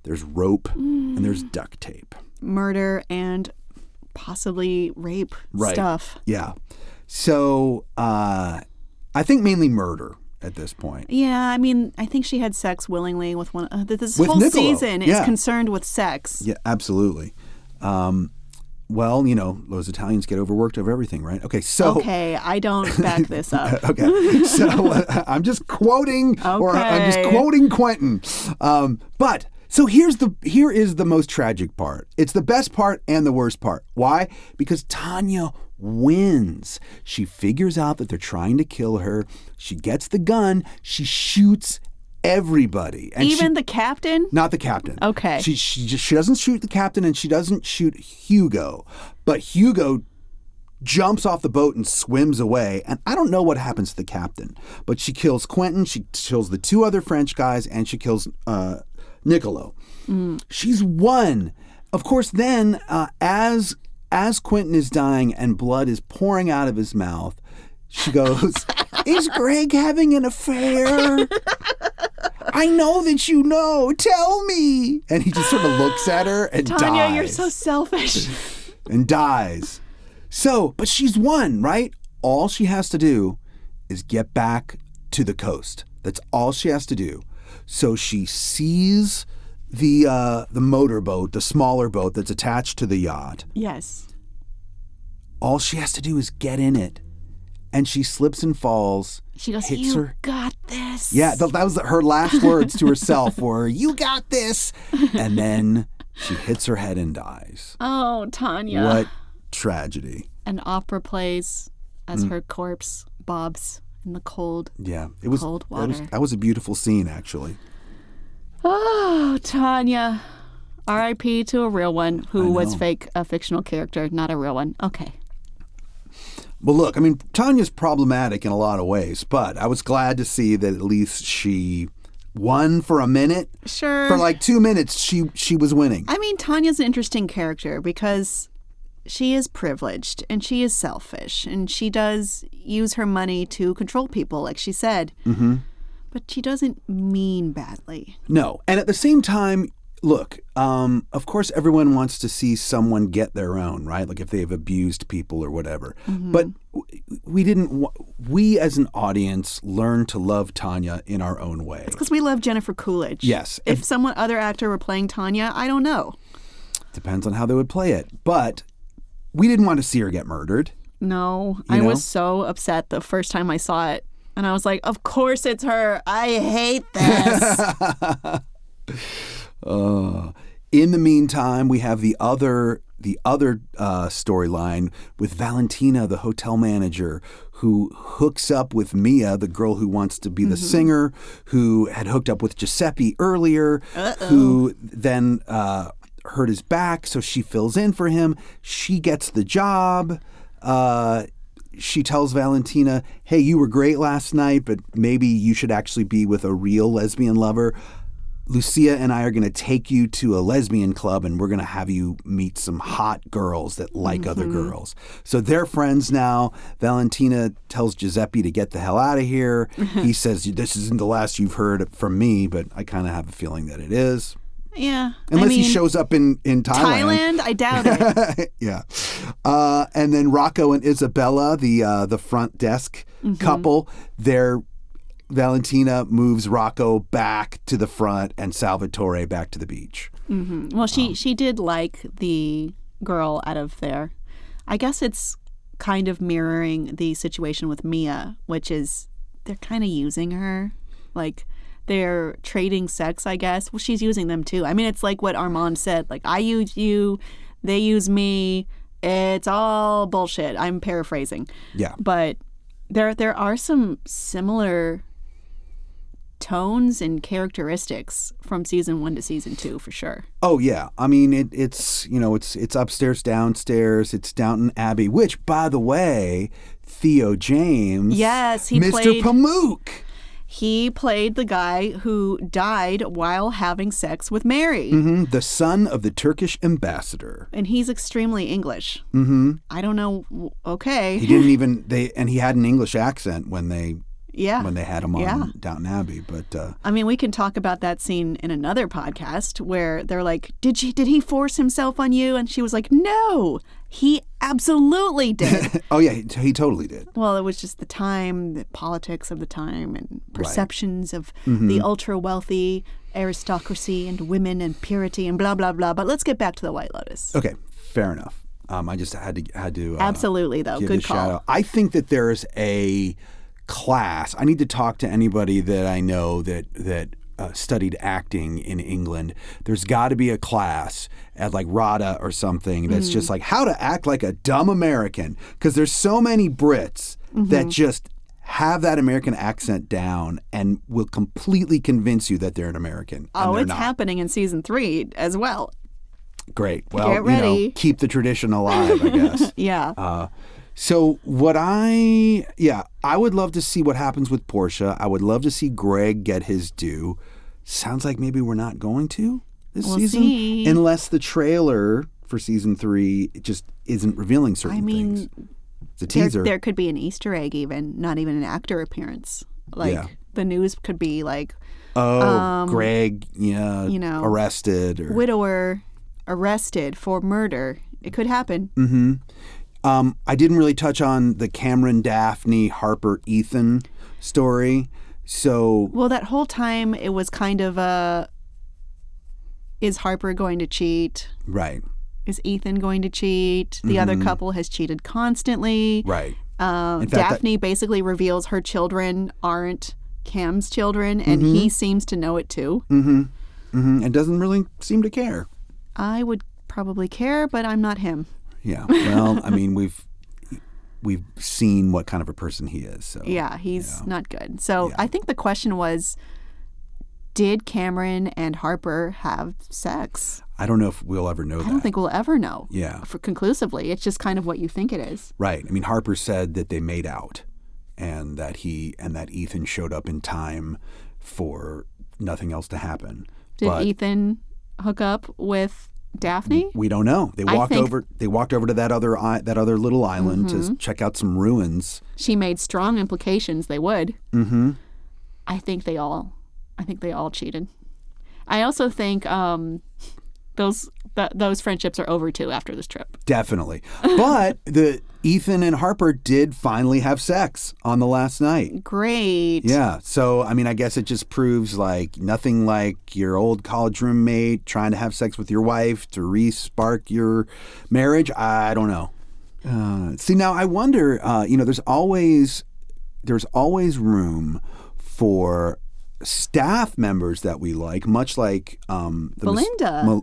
There's rope. And there's duct tape. Murder and possibly rape stuff. Yeah. So I think mainly murder at this point. Yeah, I mean, I think she had sex willingly with one. This With whole Niccolo. season is concerned with sex. Yeah, absolutely. Well, you know, those Italians get overworked over everything, right? Okay, so... Okay, I don't back this up. Okay, so I'm just quoting, or I'm just quoting Quentin. But, so here is the most tragic part. It's the best part and the worst part. Why? Because Tanya wins. She figures out that they're trying to kill her. She gets the gun. She shoots everybody. And even the captain? Not the captain. Okay. She doesn't shoot the captain, and she doesn't shoot Hugo. But Hugo jumps off the boat and swims away. And I don't know what happens to the captain. But she kills Quentin, she kills the two other French guys, and she kills Niccolo. She's won. Of course, then, as Quentin is dying and blood is pouring out of his mouth, she goes, "Is Greg having an affair? I know that you know. Tell me." And he just sort of looks at her and dies. Tanya, you're so selfish. And dies. So, but she's won, right? All she has to do is get back to the coast. That's all she has to do. So she sees the motorboat, the smaller boat that's attached to the yacht. Yes. All she has to do is get in it. And she slips and falls. She goes, hits "You her. got this." Yeah, that was her last words to herself were, "You got this." And then she hits her head and dies. Oh, Tanya. What tragedy. An opera plays as her corpse bobs in the cold, cold water. That was a beautiful scene, actually. Oh, Tanya. R.I.P. to a real one who was a fictional character, not a real one. Okay. Well, look, I mean, Tanya's problematic in a lot of ways, but I was glad to see that at least she won for a minute. Sure. For like 2 minutes, she was winning. I mean, Tanya's an interesting character because she is privileged and she is selfish and she does use her money to control people, like she said. Mm-hmm. But she doesn't mean badly. No. And at the same time, look, of course, everyone wants to see someone get their own, right? Like if they've abused people or whatever. Mm-hmm. But we as an audience learned to love Tanya in our own way. It's because we love Jennifer Coolidge. Yes. If other actor were playing Tanya, I don't know. Depends on how they would play it. But we didn't want to see her get murdered. No. I was so upset the first time I saw it. And I was like, of course it's her. I hate this. In the meantime, we have the other storyline with Valentina, the hotel manager, who hooks up with Mia, the girl who wants to be the singer, who had hooked up with Giuseppe earlier, who then hurt his back, so she fills in for him. She gets the job. She tells Valentina, "Hey, you were great last night, but maybe you should actually be with a real lesbian lover. Lucia and I are going to take you to a lesbian club and we're going to have you meet some hot girls that like other girls." So they're friends now. Valentina tells Giuseppe to get the hell out of here. He says, "This isn't the last you've heard from me," but I kind of have a feeling that it is. Yeah. Unless he shows up in Thailand. Thailand? I doubt it. Yeah. And then Rocco and Isabella, the front desk couple, Valentina moves Rocco back to the front and Salvatore back to the beach. Mm-hmm. Well, she did like the girl out of there. I guess it's kind of mirroring the situation with Mia, which is they're kind of using her. Like, they're trading sex, I guess. Well, she's using them too. I mean, it's like what Armand said. Like, I use you, they use me. It's all bullshit. I'm paraphrasing. Yeah. But there are some similar tones and characteristics from season 1 to season 2 for sure. Oh yeah, I mean it's upstairs, downstairs. It's Downton Abbey, which by the way, Theo James, yes, he Mr. played Pamuk. He played the guy who died while having sex with Mary. Mm-hmm. The son of the Turkish ambassador. And he's extremely English. Mm-hmm. I don't know. Okay. He didn't even and he had an English accent when they Yeah. when they had him on Downton Abbey. But I mean, we can talk about that scene in another podcast where they're like, did he force himself on you? And she was like, no, he absolutely did. oh yeah, he totally did. Well, it was just the time, the politics of the time, and perceptions of the ultra wealthy aristocracy and women and purity and blah blah blah. But let's get back to the White Lotus. Okay, fair enough. I just had to Absolutely though, give good a call. shout out. I think that there's a class. I need to talk to anybody that I know that studied acting in England. There's got to be a class at like RADA or something that's just like how to act like a dumb American, because there's so many Brits that just have that American accent down and will completely convince you that they're an American. Oh, they're it's not. happening in season 3 as well. Great. Well, Get ready. keep the tradition alive, I guess. Yeah. So I would love to see what happens with Portia. I would love to see Greg get his due. Sounds like maybe we're not going to this We'll season. see. Unless the trailer for season 3 just isn't revealing certain things. It's a teaser. There could be an Easter egg even, not even an actor appearance. Like the news could be like, Greg, arrested. Or... widower arrested for murder. It could happen. I didn't really touch on the Cameron, Daphne, Harper, Ethan story. So, Well, that whole time it was kind of is Harper going to cheat? right, Is Ethan going to cheat? The other couple has cheated constantly. right. In fact, Daphne basically reveals her children aren't Cam's children, and he seems to know it too. And doesn't really seem to care. I would probably care, but I'm not him. Yeah. Well, I mean, we've seen what kind of a person he is. So Yeah, he's not good. So I think the question was, did Cameron and Harper have sex? I don't know if we'll ever know that. I don't think we'll ever know. Yeah. For conclusively, it's just kind of what you think it is. Right. I mean, Harper said that they made out, and that Ethan showed up in time for nothing else to happen. Did Ethan hook up with Daphne? We don't know. They walked over to that other little island to check out some ruins. She made strong implications they would. I think they all cheated. I also think those friendships are over too after this trip. Definitely. But the Ethan and Harper did finally have sex on the last night. Great. Yeah. So, I mean, I guess it just proves like nothing like your old college roommate trying to have sex with your wife to re-spark your marriage. I don't know. See, now I wonder, there's always room for staff members that we like, much like Belinda.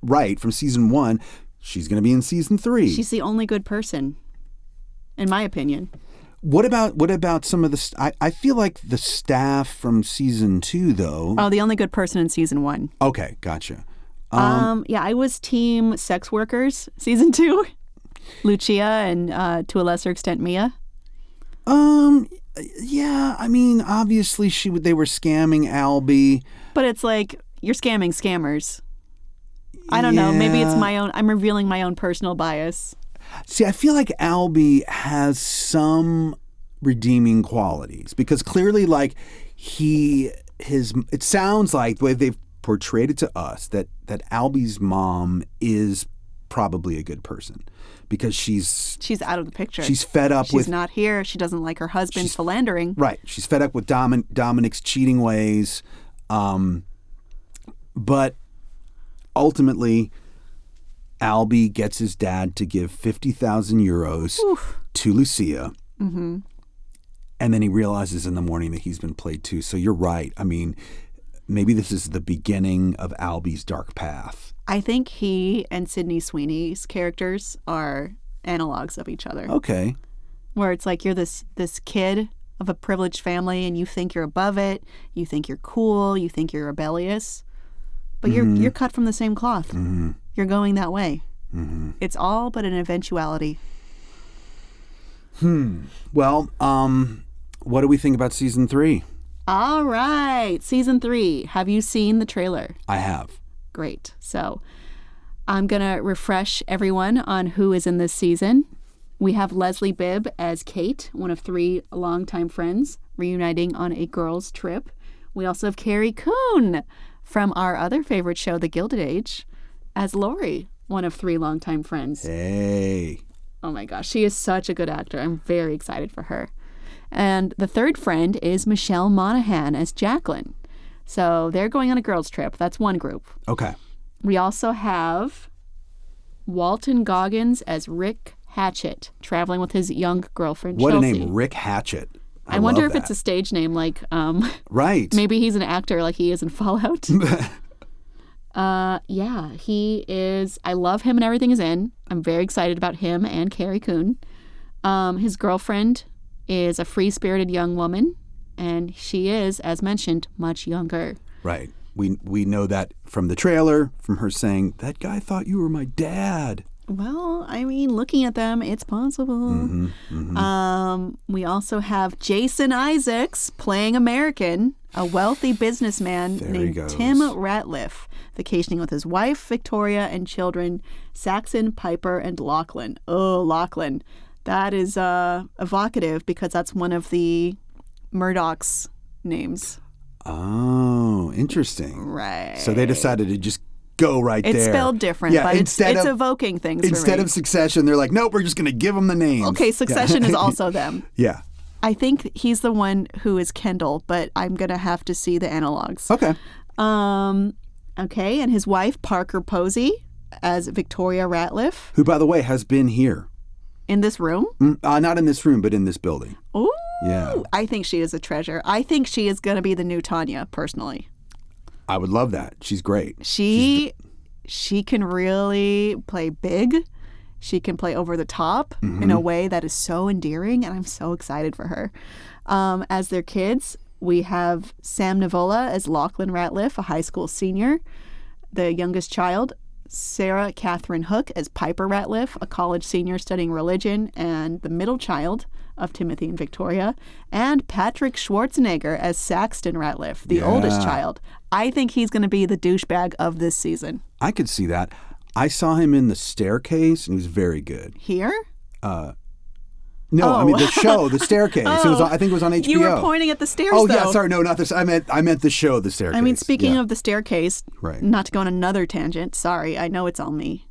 Right, from season 1. She's going to be in season 3. She's the only good person, in my opinion. What about some of the? I feel like the staff from season 2, though. Oh, the only good person in season 1. Okay, gotcha. Yeah, I was team sex workers season 2. Lucia and to a lesser extent Mia. Yeah, I mean, obviously they were scamming Albie. But it's like you're scamming scammers. I don't know. Maybe it's I'm revealing my own personal bias. See, I feel like Albie has some redeeming qualities because clearly, like, it sounds like the way they've portrayed it to us that Albie's mom is probably a good person because she's out of the picture. She's fed up with... She's not here. She doesn't like her husband philandering. Right. She's fed up with Dominic's cheating ways. But ultimately, Albie gets his dad to give 50,000 euros to Lucia. Mm-hmm. And then he realizes in the morning that he's been played too. So you're right. I mean, maybe this is the beginning of Albie's dark path. I think he and Sydney Sweeney's characters are analogs of each other. Okay. Where it's like you're this kid of a privileged family and you think you're above it, you think you're cool, you think you're rebellious, but you're cut from the same cloth. Mm-hmm. You're going that way. Mm-hmm. It's all but an eventuality. Well, what do we think about season 3? All right. Season 3. Have you seen the trailer? I have. Great. So I'm going to refresh everyone on who is in this season. We have Leslie Bibb as Kate, one of 3 longtime friends, reuniting on a girls' trip. We also have Carrie Coon from our other favorite show, The Gilded Age, as Lori, one of 3 longtime friends. Hey. Oh my gosh, she is such a good actor. I'm very excited for her. And the third friend is Michelle Monaghan as Jacqueline. So they're going on a girls' trip. That's one group. Okay. We also have Walton Goggins as Rick Hatchett, traveling with his young girlfriend, What Chelsea. a name, Rick Hatchett. I wonder if it's a stage name, like right. Maybe he's an actor like he is in Fallout. Yeah, he is. I love him and everything is in. I'm very excited about him and Carrie Coon. His girlfriend is a free-spirited young woman, and she is, as mentioned, much younger. Right. We know that from the trailer, from her saying, "That guy thought you were my dad." Well, I mean, looking at them, it's possible. We also have Jason Isaacs playing American, a wealthy businessman named Tim Ratliff, vacationing with his wife, Victoria, and children, Saxon, Piper, and Lachlan. Oh, Lachlan. That is evocative because that's one of the Murdoch's names. Oh, interesting. Right. So they decided to just go right there. It's spelled different, but it's evoking things for me. Instead of Succession, they're like, nope, we're just going to give them the names. Okay, Succession is also them. Yeah. I think he's the one who is Kendall, but I'm going to have to see the analogs. Okay. Okay, and his wife, Parker Posey, as Victoria Ratliff. Who, by the way, has been here. In this room? Not in this room, but in this building. Ooh. Yeah. I think she is a treasure. I think she is going to be the new Tanya, personally. I would love that. She's great. She can really play big. She can play over the top in a way that is so endearing, and I'm so excited for her. As their kids, we have Sam Nivola as Lachlan Ratliff, a high school senior, the youngest child. Sarah Catherine Hook as Piper Ratliff, a college senior studying religion, and the middle child of Timothy and Victoria, and Patrick Schwarzenegger as Saxton Ratliff, the oldest child. I think he's going to be the douchebag of this season. I could see that. I saw him in The Staircase, and he was very good. Here? No, I mean the show, The Staircase. It was, I think it was on HBO. You were pointing at the stairs, though. yeah, sorry, no, not this. I meant the show, The Staircase. I mean, speaking of The Staircase, right. Not to go on another tangent, sorry, I know it's all me.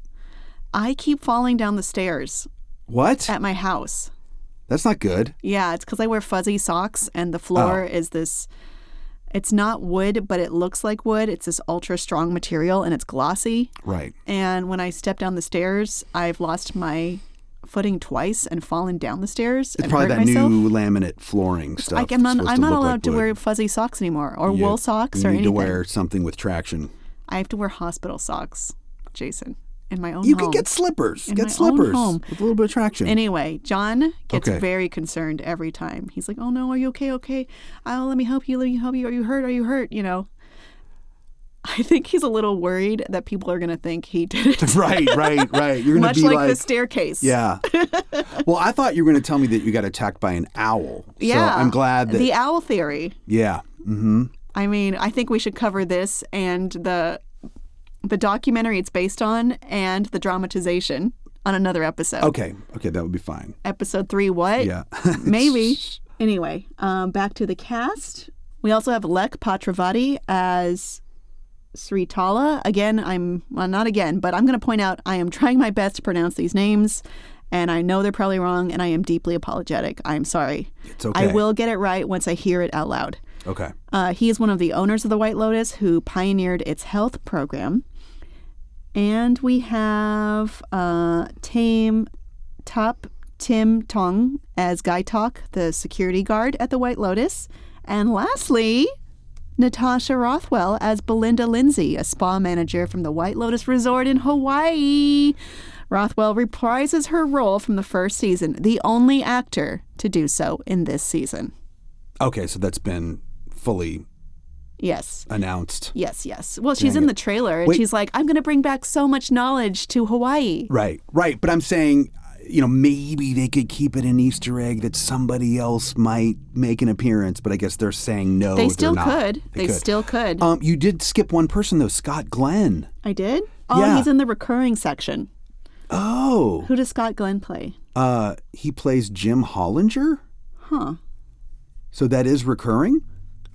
I keep falling down the stairs. What? At my house. That's not good. Yeah, it's because I wear fuzzy socks, and the floor is this... It's not wood, but it looks like wood. It's this ultra strong material, and it's glossy. Right. And when I step down the stairs, I've lost my footing twice and fallen down the stairs. It's probably that myself. New laminate flooring stuff. I'm not allowed to wear fuzzy socks anymore, or wool socks, or anything. You need to wear something with traction. I have to wear hospital socks, Jason, in my own home. You can get slippers. Get slippers with a little bit of traction. Anyway, John gets very concerned every time. He's like, "Oh no, are you okay? Okay, let me help you. Let me help you. Are you hurt? Are you hurt? You know." I think he's a little worried that people are going to think he did it. Right. You're going much to be like The Staircase. Yeah. Well, I thought you were going to tell me that you got attacked by an owl. Yeah. So I'm glad that the owl theory. Yeah. Mm-hmm. I mean, I think we should cover this and the documentary it's based on and the dramatization on another episode. Okay, that would be fine. Episode 3, what? Yeah. Maybe. Anyway, back to the cast. We also have Lek Patravati as Sritala. Again, not again, but I'm going to point out I am trying my best to pronounce these names, and I know they're probably wrong, and I am deeply apologetic. I'm sorry. It's okay. I will get it right once I hear it out loud. Okay. He is one of the owners of the White Lotus who pioneered its health program. And we have Tim Tong as Guy Talk, the security guard at the White Lotus. And lastly, Natasha Rothwell as Belinda Lindsay, a spa manager from the White Lotus Resort in Hawaii. Rothwell reprises her role from the first season, the only actor to do so in this season. Okay, so that's been fully announced. Yes. Well, she's in the trailer, and she's like, I'm going to bring back so much knowledge to Hawaii. Right. But I'm saying maybe they could keep it an Easter egg that somebody else might make an appearance, but I guess they're saying no. They still they're not. could. They still could. You did skip one person though, Scott Glenn. I did? Oh, yeah. He's in the recurring section. Oh. Who does Scott Glenn play? He plays Jim Hollinger. Huh. So that is recurring?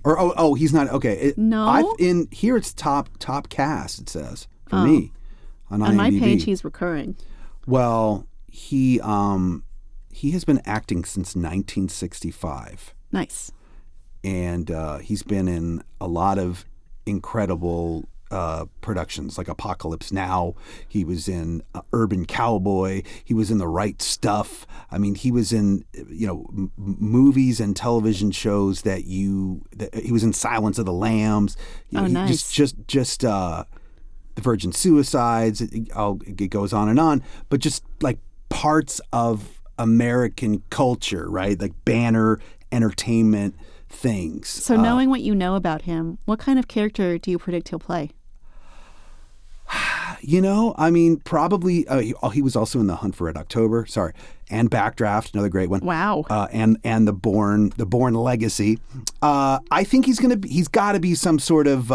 Or he's not. Okay. No. In here it's top cast. It says for me on IMDb. On my page, he's recurring. Well, he has been acting since 1965. Nice. And he's been in a lot of incredible productions like Apocalypse Now. He was in Urban Cowboy. He was in The Right Stuff. I mean, he was in movies and television shows that he was in Silence of the Lambs. Nice. Just The Virgin Suicides. It goes on and on. But just like parts of American culture, right? Like banner entertainment things. So knowing what you know about him, what kind of character do you predict he'll play? I mean, probably he was also in The Hunt for Red October. Sorry, and Backdraft, another great one. Wow. And the Bourne Legacy. I think he's got to be some sort of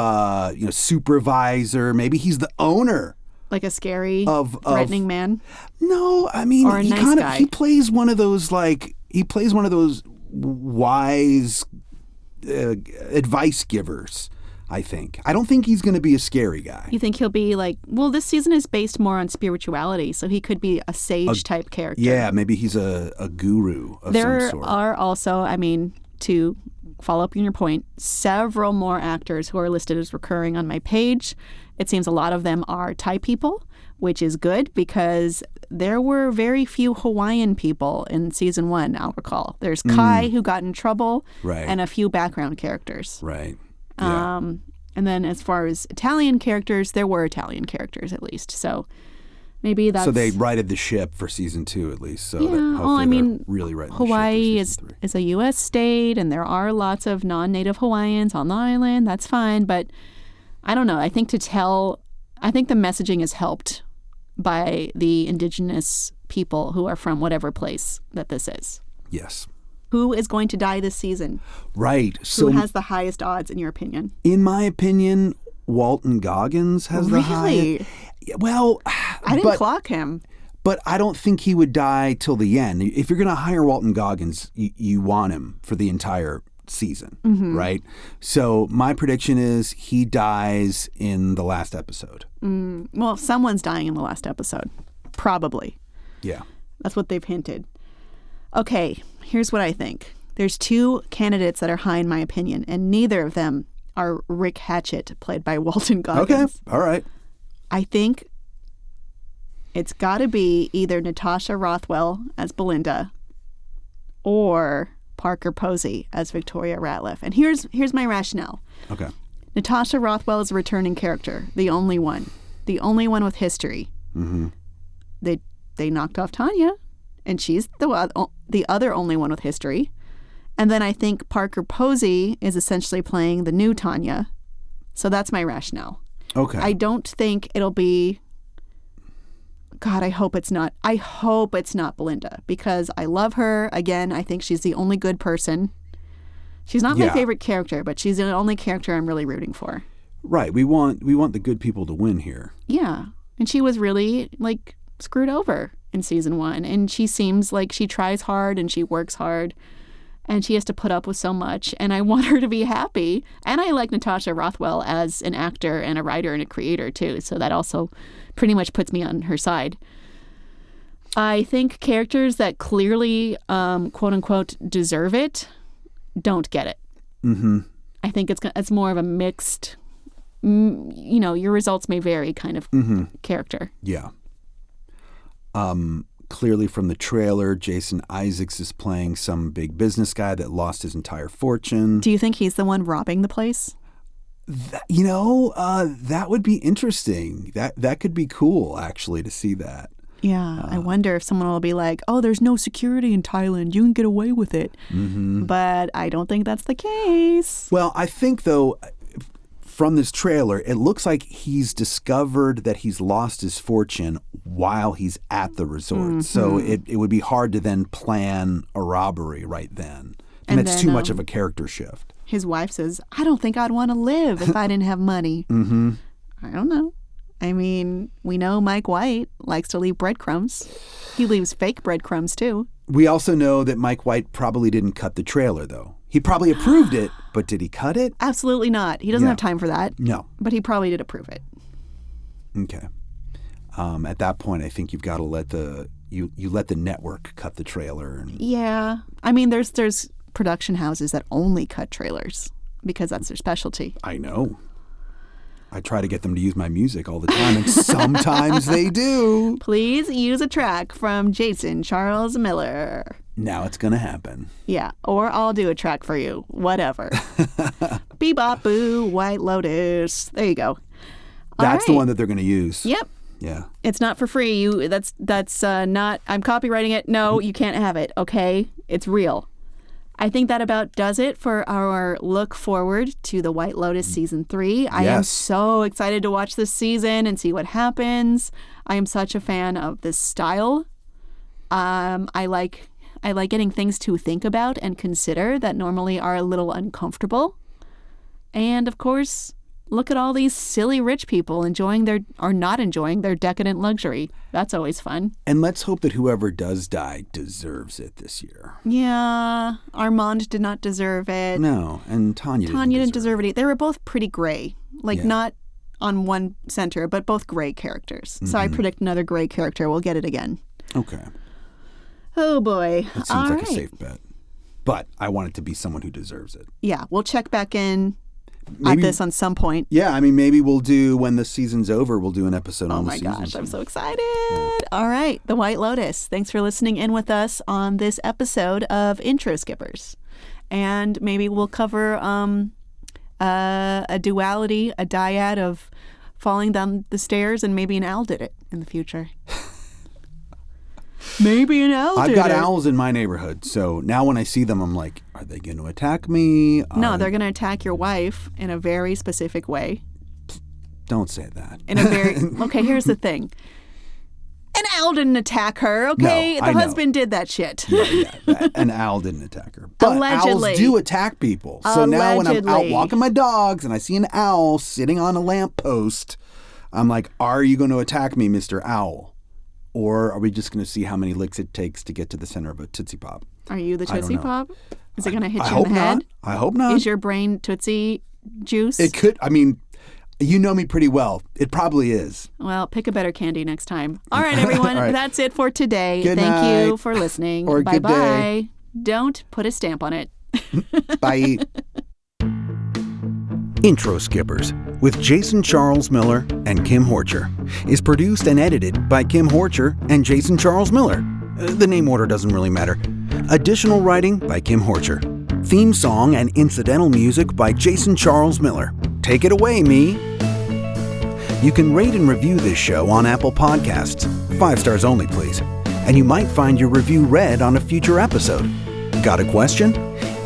supervisor. Maybe he's the owner. Like a scary, threatening man. No, I mean, or a nice guy. He plays one of those wise advice givers. I think. I don't think he's going to be a scary guy. You think he'll be like, well, this season is based more on spirituality, so he could be a sage-type character. Yeah, maybe he's a guru of some sort. There are also, I mean, to follow up on your point, several more actors who are listed as recurring on my page. It seems a lot of them are Thai people, which is good because there were very few Hawaiian people in season 1, I'll recall. There's Kai, who got in trouble, right, and a few background characters. Right. Yeah. And then as far as Italian characters, there were Italian characters at least. So maybe that's... So they righted the ship for season 2 at least. So yeah, that hopefully they're really righting Hawaii the ship for season 3. is a U.S. state, and there are lots of non-native Hawaiians on the island. That's fine. But I don't know. I think the messaging is helped by the indigenous people who are from whatever place that this is. Yes. Who is going to die this season? Right. Who has the highest odds, in your opinion? In my opinion, Walton Goggins has the highest. Well, I didn't clock him. But I don't think he would die till the end. If you're going to hire Walton Goggins, you want him for the entire season, right? So my prediction is he dies in the last episode. Well, someone's dying in the last episode. Probably. Yeah. That's what they've hinted. Okay, here's what I think. There's 2 candidates that are high in my opinion, and neither of them are Rick Hatchett, played by Walton Goggins. Okay, all right. I think it's got to be either Natasha Rothwell as Belinda or Parker Posey as Victoria Ratliff. And here's my rationale. Okay. Natasha Rothwell is a returning character, the only one with history. Mm-hmm. They knocked off Tanya, and she's the other only one with history. And then I think Parker Posey is essentially playing the new Tanya. So that's my rationale. Okay. I don't think it'll be... God, I hope it's not. I hope it's not Belinda, because I love her. Again, I think she's the only good person. She's not my favorite character, but she's the only character I'm really rooting for. Right. We want the good people to win here. Yeah. And she was really, screwed over in season 1. And she seems like she tries hard and she works hard. And she has to put up with so much. And I want her to be happy. And I like Natasha Rothwell as an actor and a writer and a creator, too. So that also pretty much puts me on her side. I think characters that clearly, quote unquote, deserve it don't get it. Mm-hmm. I think it's more of a mixed, your results may vary kind of character. Yeah. Clearly from the trailer, Jason Isaacs is playing some big business guy that lost his entire fortune. Do you think he's the one robbing the place? That would be interesting. That could be cool, actually, to see that. Yeah, I wonder if someone will be like, oh, there's no security in Thailand. You can get away with it. Mm-hmm. But I don't think that's the case. Well, I think, though, from this trailer, it looks like he's discovered that he's lost his fortune while he's at the resort. Mm-hmm. So it would be hard to then plan a robbery right then. And it's too much of a character shift. His wife says, I don't think I'd want to live if I didn't have money. Mm-hmm. I don't know. I mean, we know Mike White likes to leave breadcrumbs. He leaves fake breadcrumbs, too. We also know that Mike White probably didn't cut the trailer, though. He probably approved it, but did he cut it? Absolutely not. He doesn't have time for that. No. But he probably did approve it. Okay. At that point, I think you've got to let you let the network cut the trailer. Yeah. I mean, there's production houses that only cut trailers because that's their specialty. I know. I try to get them to use my music all the time, and sometimes they do. Please use a track from Jason Charles Miller. Now it's going to happen. Yeah, or I'll do a track for you. Whatever. Bebop Boo, White Lotus. There you go. That's the one that they're going to use. Yep. Yeah. It's not for free. That's not. I'm copywriting it. No, you can't have it. Okay, it's real. I think that about does it for our look forward to the White Lotus Season 3. I am so excited to watch this season and see what happens. I am such a fan of this style. I like getting things to think about and consider that normally are a little uncomfortable. And of course, look at all these silly rich people enjoying or not enjoying their decadent luxury. That's always fun. And let's hope that whoever does die deserves it this year. Yeah. Armand did not deserve it. No. And Tanya didn't deserve it. They were both pretty gray. Not on one center, but both gray characters. Mm-hmm. So I predict another gray character will get it again. Okay. Oh, boy. That seems like a safe bet. But I want it to be someone who deserves it. Yeah. We'll check back in at this on some point. Yeah, I mean, maybe we'll do, when the season's over, we'll do an episode on the season. Oh my gosh, I'm so excited. Yeah. All right, The White Lotus. Thanks for listening in with us on this episode of Intro Skippers. And maybe we'll cover a duality, a dyad of falling down the stairs, and maybe an owl did it in the future. Maybe an owl did it. I've got owls in my neighborhood, so now when I see them, I'm like, are they going to attack me? No, they're going to attack your wife in a very specific way. Don't say that. Okay, here's the thing. An owl didn't attack her, okay? No, the husband did that shit. Yeah, an owl didn't attack her. But allegedly. Owls do attack people. So now when I'm out walking my dogs and I see an owl sitting on a lamppost, I'm like, are you going to attack me, Mr. Owl? Or are we just going to see how many licks it takes to get to the center of a Tootsie Pop? Are you the Tootsie Pop? Is it going to hit you in the head? I hope not. Is your brain Tootsie juice? It could. I mean, you know me pretty well. It probably is. Well, pick a better candy next time. All right, everyone. All right. That's it for today. Good Thank night. you for listening. Or bye-bye. good day. Don't put a stamp on it. Bye. Intro Skippers with Jason Charles Miller and Kim Horcher is produced and edited by Kim Horcher and Jason Charles Miller. The name order doesn't really matter. Additional writing by Kim Horcher. Theme song and incidental music by Jason Charles Miller. Take it away, me. You can rate and review this show on Apple Podcasts. 5 stars only, please. And you might find your review read on a future episode. Got a question?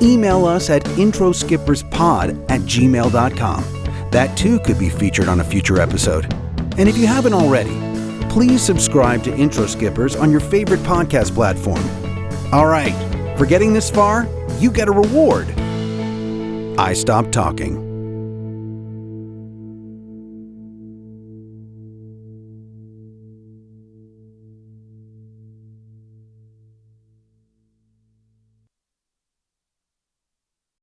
Email us at introskipperspod@gmail.com. That too could be featured on a future episode. And if you haven't already, please subscribe to Intro Skippers on your favorite podcast platform. All right, for getting this far, you get a reward. I stopped talking.